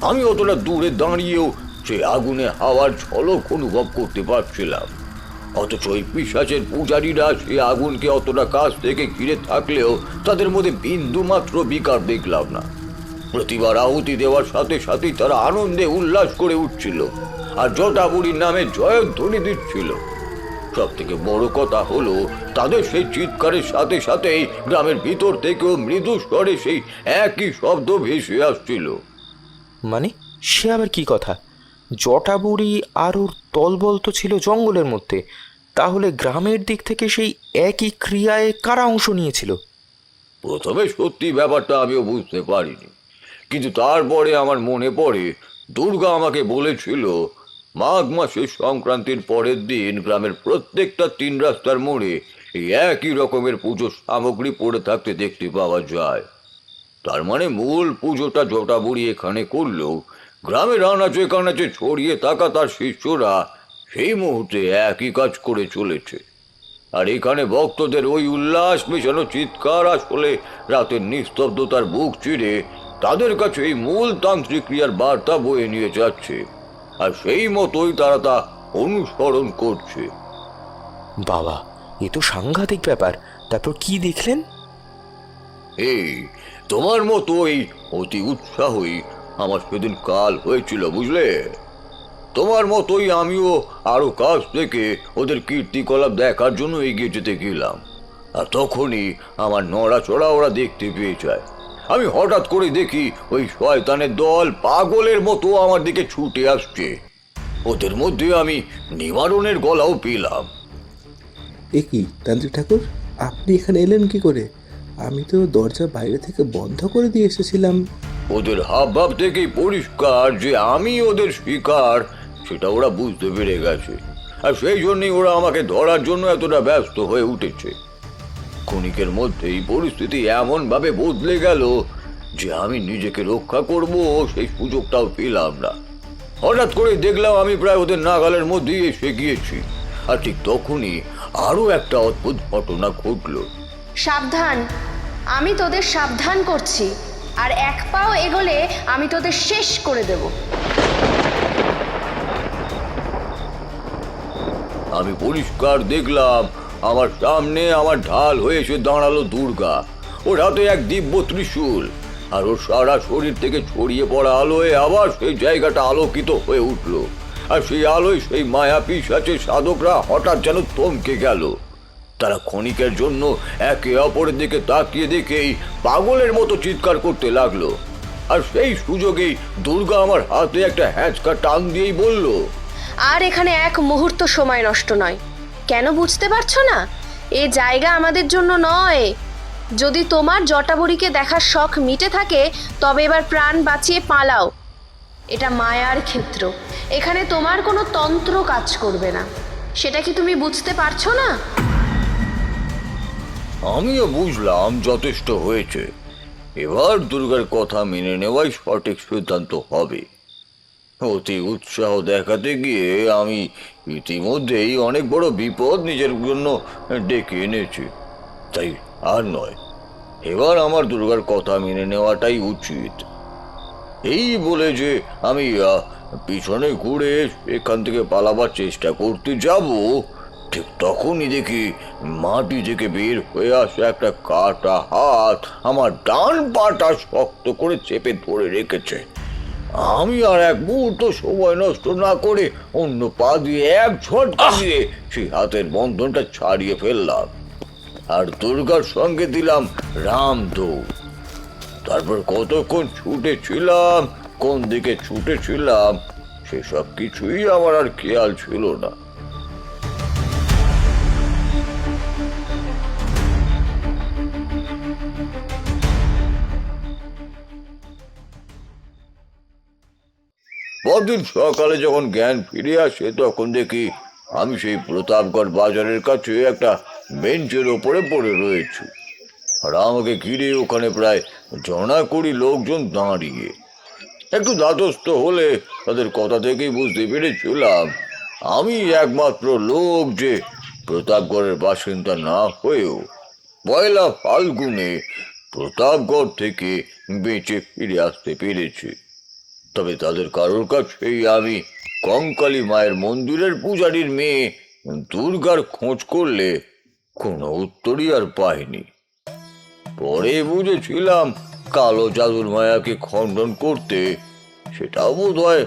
আমি অতটা দূরে দাঁড়িয়েও সেই আগুনে হাওয়ার ঝলক অনুভব করতে পারছিলাম। অথচ ওই পিশাচের পূজারীরা সেই আগুনকে অতটা কাছ থেকে ঘিরে থাকলেও তাদের মধ্যে বিন্দু মাত্র বিকার দেখলাম না। প্রতিবার আহুতি দেওয়ার সাথে সাথেই তারা আনন্দে উল্লাস করে উঠছিল আর জটাবুড়ির নামে জয়ধ্বনি দিচ্ছিল। সব থেকে বড় কথা হলো, তাদের সেই চিৎকারের সাথে সাথেই গ্রামের ভিতর থেকেও মৃদু স্বরে সেই একই শব্দ ভেসে আসছিল। মানে সে আবার কি কথা? জটাবুড়ি আর ওর দলবল তো ছিল জঙ্গলের মধ্যে, তাহলে গ্রামের দিক থেকে সেই একই ক্রিয়ায় কারা অংশ নিয়েছিল? প্রথমে সত্যি ব্যাপারটা আমিও বুঝতে পারিনি, কিন্তু তারপরে আমার মনে পড়ে দুর্গা আমাকে বলেছিল মাঘ মাসের সংক্রান্তির পরের দিন গ্রামের প্রত্যেকটা 3 রাস্তার মোড়ে এই একই রকমের পুজোর সামগ্রী পড়ে থাকতে দেখতে পাওয়া যায়। তার মানে মূল পুজোটা জটাবুড়ি এখানে করলেও গ্রামের আনাচে কানাচে ছড়িয়ে থাকা তার শিষ্যরা সেই মুহূর্তে একই কাজ করে চলেছে। আর এখানে ভক্তদের ওই উল্লাস মেশানো চিৎকার আসলে রাতের নিস্তব্ধতার বুক চিরে তাদের কাছে এই মূল তান্ত্রিক ক্রিয়ার বার্তা বয়ে নিয়ে যাচ্ছে, আর সেই মতোই তারা তা অনুসরণ করছে। বাবা, এ তো সাংঘাতিক ব্যাপার। তারপর কি দেখলেন? এই তোমার মতো এই অতি উৎসাহই আমার সেদিন কাল হয়েছিল, বুঝলে? তোমার মতোই আমিও আরো কাছ থেকে ওদের কীর্তিকলাপ দেখার জন্য এগিয়ে যেতে গেলাম, আর তখনই আমার নড়াচড়া ওরা দেখতে পেয়ে যায়। আমি হঠাৎ করে দেখি ওই শয়তানের দল পাগলের মতো আমার দিকে ছুটে আসছে। ওদের মধ্যে আমি নিবারণের গলাও পেলাম। এ কি তান্ত্রিক ঠাকুর, আপনি এখানে এলেন কি করে? আমি তো দরজা বাইরে থেকে বন্ধ করে দিয়ে এসেছিলাম। ওদের হাবভাব থেকেই পরিষ্কার যে আমি ওদের শিকার, সেটা ওরা বুঝতে পেরে গেছে, আর সেই জন্যই ওরা আমাকে ধরার জন্য এতটা ব্যস্ত হয়ে উঠেছে। ক্ষণিকের মধ্যেই পরিস্থিতি এমন ভাবে বদলে গেল যে আমি নিজেকে রক্ষা করব সেই সুযোগটাও পেলাম না। হঠাৎ করে দেখলাম আমি প্রায় ওদের নাগালের মধ্যেই এসে গিয়েছি, আর ঠিক তখনই আরো একটা অদ্ভুত ঘটনা ঘটলো। সাবধান, আমি তোদের সাবধান করছি, আর এক পাও এগোলে আমি তোদের শেষ করে দেব। আমি পরিষ্কার দেখলাম আমার সামনে আমার ঢাল হয়ে এসে দাঁড়ালো দুর্গা। ওর হাতে এক দিব্য ত্রিশূল, আর ওর সারা শরীর থেকে ছড়িয়ে পড়া আলোয় আবার সেই জায়গাটা আলোকিত হয়ে উঠলো। আর সেই আলোয় সেই মায়া পিশাচের সাধকরা হঠাৎ যেন থমকে গেল। তারা ক্ষণিকের জন্য একে অপরের দিকে তাকিয়ে দেখেই পাগলের মতো চিৎকার করতে লাগলো। আর সেই সুযোগেই দুর্গা আমার হাতে একটা হ্যাঁচকা টান দিয়েই বলল, আর এখানে এক মুহূর্ত সময় নষ্ট নয়। কেন বুঝতে পারছো না? এ জায়গা আমাদের জন্য নয়। যদি তোমার জটাবুড়িকে দেখার শখ মিটে থাকে, তবে এবার প্রাণ বাঁচিয়ে পালাও। এটা মায়ার ক্ষেত্র, এখানে তোমার কোনো তন্ত্র কাজ করবে না। সেটা কি তুমি বুঝতে পারছো না? আমিও বুঝলাম যথেষ্ট হয়েছে, এবার দুর্গার কথা মেনে নেওয়াই সঠিক সিদ্ধান্ত হবে। অতি উৎসাহ দেখাতে গিয়ে আমি ইতিমধ্যেই অনেক বড় বিপদ নিজের জন্য ডেকে এনেছি, তাই আর নয়, এবার আমার দুর্গার কথা মেনে নেওয়াটাই উচিত। এই বলে যে আমি পিছনে ঘুরে এখান থেকে পালাবার চেষ্টা করতে যাব, ঠিক তখনই দেখি মাটি থেকে বের হয়ে আসা একটা কাটা হাত আমার ডান পাটা শক্ত করে চেপে ধরে রেখেছে। আমি আর এক মুহূর্ত সময় নষ্ট না করে অন্য পা দিয়ে এক ঝটকা দিয়ে সেই হাতের বন্ধনটা ছাড়িয়ে ফেললাম, আর দুর্গার সঙ্গে দিলাম রাম দৌড়। তারপর কতক্ষণ ছুটেছিলাম, কোন দিকে ছুটেছিলাম, সেসব কিছুই আমার আর খেয়াল ছিল না। পরদিন সকালে যখন জ্ঞান ফিরে আসে, তখন দেখি আমি সেই প্রতাপগড় বাজারের কাছে একটা বেঞ্চের ওপরে পড়ে রয়েছি, আর আমাকে ঘিরে ওখানে প্রায় জনাকড়ি লোকজন দাঁড়িয়ে। একটু দ্বাদস্থ হলে তাদের কথা থেকেই বুঝতে পেরেছিলাম আমি একমাত্র লোক যে প্রতাপগড়ের বাসিন্দা না হয়েও পয়লা ফাল্গুনে প্রতাপগড় থেকে বেঁচে ফিরে আসতে পেরেছি। তবে তাদের কারোর কাছেই আমি কঙ্কালী মায়ের মন্দিরের পূজারীর মেয়ে দুর্গার খোঁজ করলে কোনো উত্তরই আর পাইনি। পরে বুঝেছিলাম কালো জাদুর মায়াকে খণ্ডন করতে সেটাও বোধ হয়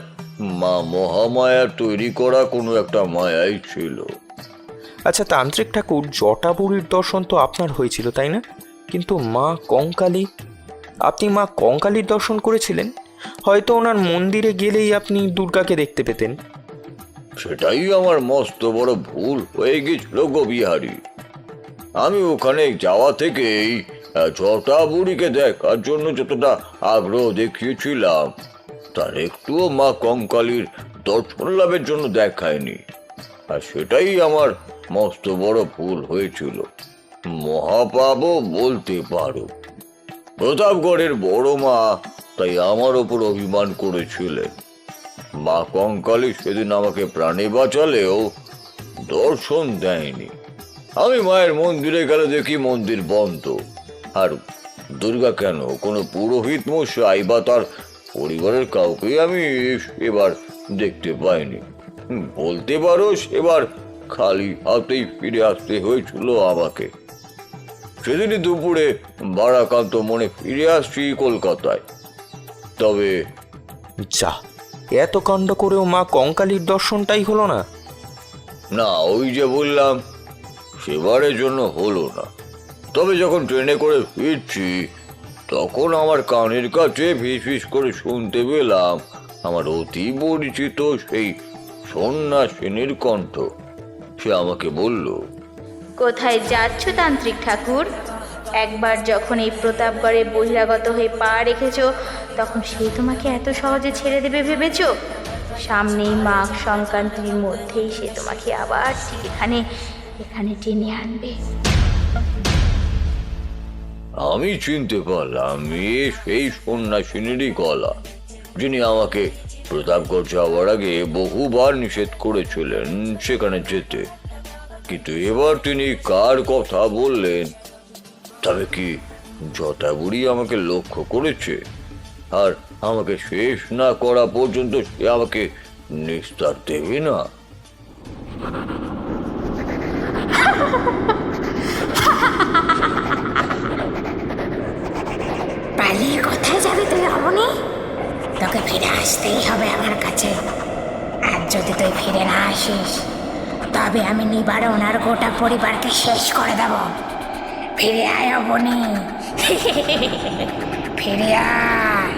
মা মহামায়ার তৈরি করা কোনো একটা মায়াই ছিল। আচ্ছা তান্ত্রিক ঠাকুর, জটাবুড়ির দর্শন তো আপনার হয়েছিল তাই না? কিন্তু মা কঙ্কালী, আপনি মা কঙ্কালীর দর্শন করেছিলেন? হয়তো ওনার মন্দিরে গেলেই আপনি দুর্গাকে দেখতে পেতেন। সেটাই আমার মস্ত বড় ভুল হয়ে গেছিল গো বিহারী। আমি ওখানে যাওয়া থেকেই জটাবুড়িকে দেখার জন্য যতটা আগ্রহ দেখিয়েছিলাম তার একটুও মা কঙ্কালীর দর্শন লাভের জন্য দেখায়নি, আর সেটাই আমার মস্ত বড় ভুল হয়েছিল। মহাপাপও বলতে পারো। প্রতাপগড়ের বড় মা তাই আমার ওপর অভিমান করেছিলেন। মা কঙ্কালী সেদিন আমাকে প্রাণে বাঁচালেও দর্শন দেয়নি। আমি মায়ের মন্দিরে গেলে দেখি মন্দির বন্ধ, আর দুর্গা কেন কোনো পুরোহিত মশাই বা তার পরিবারের কাউকে আমি এবার দেখতে পাইনি। বলতে পারো সেবার খালি হাতেই ফিরে আসতে হয়েছিল আমাকে। সেদিনই দুপুরে বারাকান্ত মনে ফিরে আসছি কলকাতায়। তবে যা, এত কাণ্ড করেও মা কঙ্কালীর দর্শনটাই হলো না? না, ওই যে বললাম সেবারের জন্য হলো না। তবে যখন ট্রেনে করে ফিরছি তখন আমার কানের কাছে ফিস ফিস করে শুনতে পেলাম আমার অতি পরিচিত সেই সন্ন্যাসিনীর কণ্ঠ। সে আমাকে বলল, কোথায় যাচ্ছ তান্ত্রিক ঠাকুর? একবার যখন এই প্রতাপগড়ে বহিরাগত হয়ে পা রেখেছ তখন সে তোমাকে এত সহজে ছেড়ে দেবে ভেবেছ? সামনেই মাঘ সংক্রান্তির মধ্যেই সে তোমাকে আবার ঠিক এখানে টেনে আনবে। আমি চিনতে পারলাম সেই সন্ন্যাসিনীরই গলা, যিনি আমাকে প্রতাপগড় যাওয়ার আগে বহুবার নিষেধ করেছিলেন সেখানে যেতে। কিন্তু এবার তিনি কার কথা বললেন? তবে কি জটাবুড়ি আমাকে লক্ষ্য করেছে, আর আমাকে শেষ না করা পর্যন্ত সে আমাকে নিস্তার দেবে না? পালিয়ে কোথায় যাবি তুই অবনি? তোকে ফিরে আসতেই হবে আমার কাছে। আর যদি তুই ফিরে না আসিস তবে আমি নিবারণ আর গোটা পরিবারকে শেষ করে দেব। ফিরে আয় অবনি, ফিরে আয়,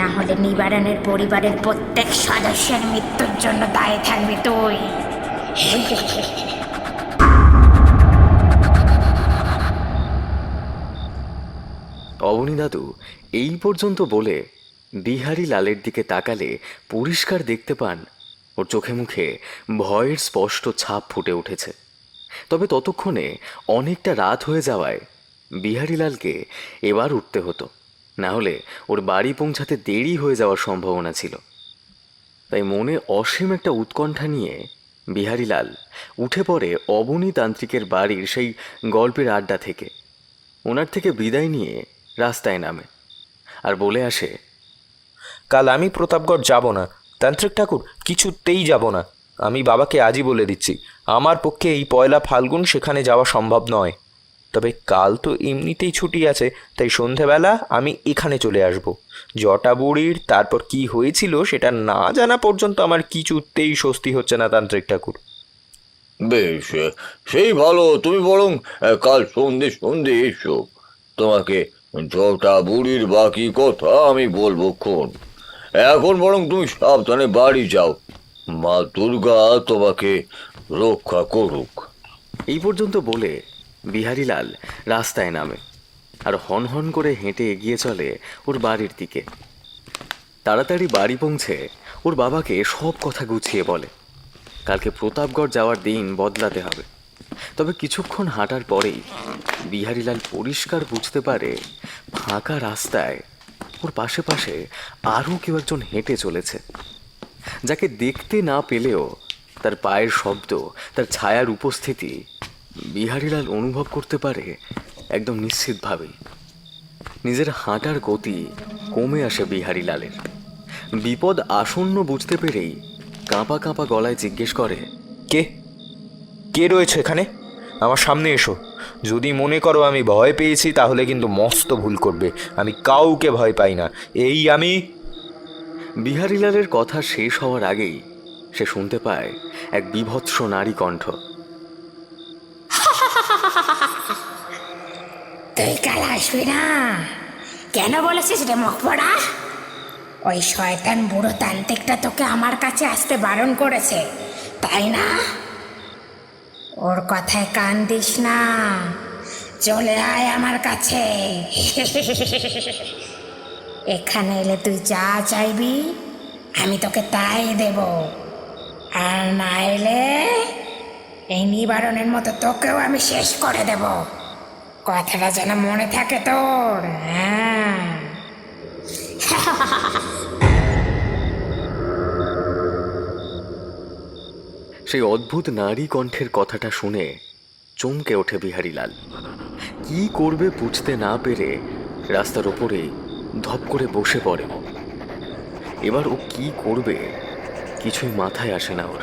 না হলে নিবারণের পরিবারের প্রত্যেক সদস্যের মৃত্যুর জন্য দায়ী থাকবি তুই। অবনী দাদু এই পর্যন্ত বলে বিহারী লালের দিকে তাকালে পরিষ্কার দেখতে পান ওর চোখে মুখে ভয়ের স্পষ্ট ছাপ ফুটে উঠেছে। তবে ততক্ষণে অনেকটা রাত হয়ে যাওয়ায় বিহারীলালকে এবার উঠতে হতো, না হলে ওর বাড়ি পৌঁছাতে দেরি হয়ে যাওয়ার সম্ভাবনা ছিল। তাই মনে অসীম একটা উৎকণ্ঠা নিয়ে বিহারীলাল উঠে পড়ে অবনী তান্ত্রিকের বাড়ির সেই গল্পের আড্ডা থেকে। ওনার থেকে বিদায় নিয়ে রাস্তায় নামে আর বলে আসে, কাল আমি প্রতাপগড় যাব না তান্ত্রিক ঠাকুর, কিছুতেই যাব না। আমি বাবাকে আজই বলে দিচ্ছি, আমার পক্ষে এই পয়লা ফাল্গুন সেখানে যাওয়া সম্ভব নয়। তবে কাল তো এমনিতেই ছুটি আছে, তাই সন্ধেবেলা আমি এখানে চলে আসব। জটাবুড়ির তারপর কি হয়েছিল সেটা না জানা পর্যন্ত আমার কিছুতেই স্বস্তি হচ্ছে না তান্ত্রিক ঠাকুর। বেশ, সেই ভালো। তুমি বরং কাল সন্ধে এসো, তোমাকে জটাবুড়ির বাকি কথা আমি বলবো ক্ষণ। এখন বরং তুমি সাবধানে বাড়ি যাও। মা দুর্গা তোমাকে রক্ষা করুক। এই পর্যন্ত বলে বিহারীলাল রাস্তায় নামে আর হনহন করে হেঁটে এগিয়ে চলে ওর বাড়ির দিকে। তাড়াতাড়ি বাড়ি পৌঁছে ওর বাবাকে সব কথা গুছিয়ে বলে। কালকে প্রতাপগড় যাওয়ার দিন বদলাতে হবে। তবে কিছুক্ষণ হাঁটার পরেই বিহারীলাল পরিষ্কার বুঝতে পারে ফাঁকা রাস্তায় ওর পাশে পাশে আরও কেউ একজন হেঁটে চলেছে, যাকে দেখতে না পেলেও তার পায়ের শব্দ, তার ছায়ার উপস্থিতি বিহারীলাল অনুভব করতে পারে একদম নিশ্চিতভাবেই। নিজের হাঁটার গতি কমে আসে বিহারীলালের। বিপদ আসন্ন বুঝতে পেরেই কাঁপা কাঁপা গলায় জিজ্ঞেস করে, কে কে রয়েছে এখানে? আমার সামনে এসো। যদি মনে করো আমি ভয় পেয়েছি তাহলে কিন্তু মস্ত ভুল করবে। আমি কাউকে ভয় পাই না। এই আমি। বিহারীলালের কথা শেষ হওয়ার আগেই সে শুনতে পায় এক বীভৎস নারী কণ্ঠ। তুই কাল আসবি না? কেন বলেছিস রে মুখ পড়া? ওই শয়তান বুড়ো তান্ত্রিকটা তোকে আমার কাছে আসতে বারণ করেছে, তাই না? ওর কথায় কান দিস না, চলে আয় আমার কাছে। এখানে এলে তুই যা চাইবি আমি তোকে তাই দেব, আর না এলে এই নিবারণের মতো তোকেও আমি শেষ করে দেব। কথাটা যেন মনে থাকে তোর। হ্যাঁ। সেই অদ্ভুত নারী কণ্ঠের কথাটা শুনে চমকে ওঠে বিহারীলাল। কি করবে বুঝতে না পেরে রাস্তার ওপরেই ধপ করে বসে পড়ে। এবার ও কি করবে কিছুই মাথায় আসে না ওর।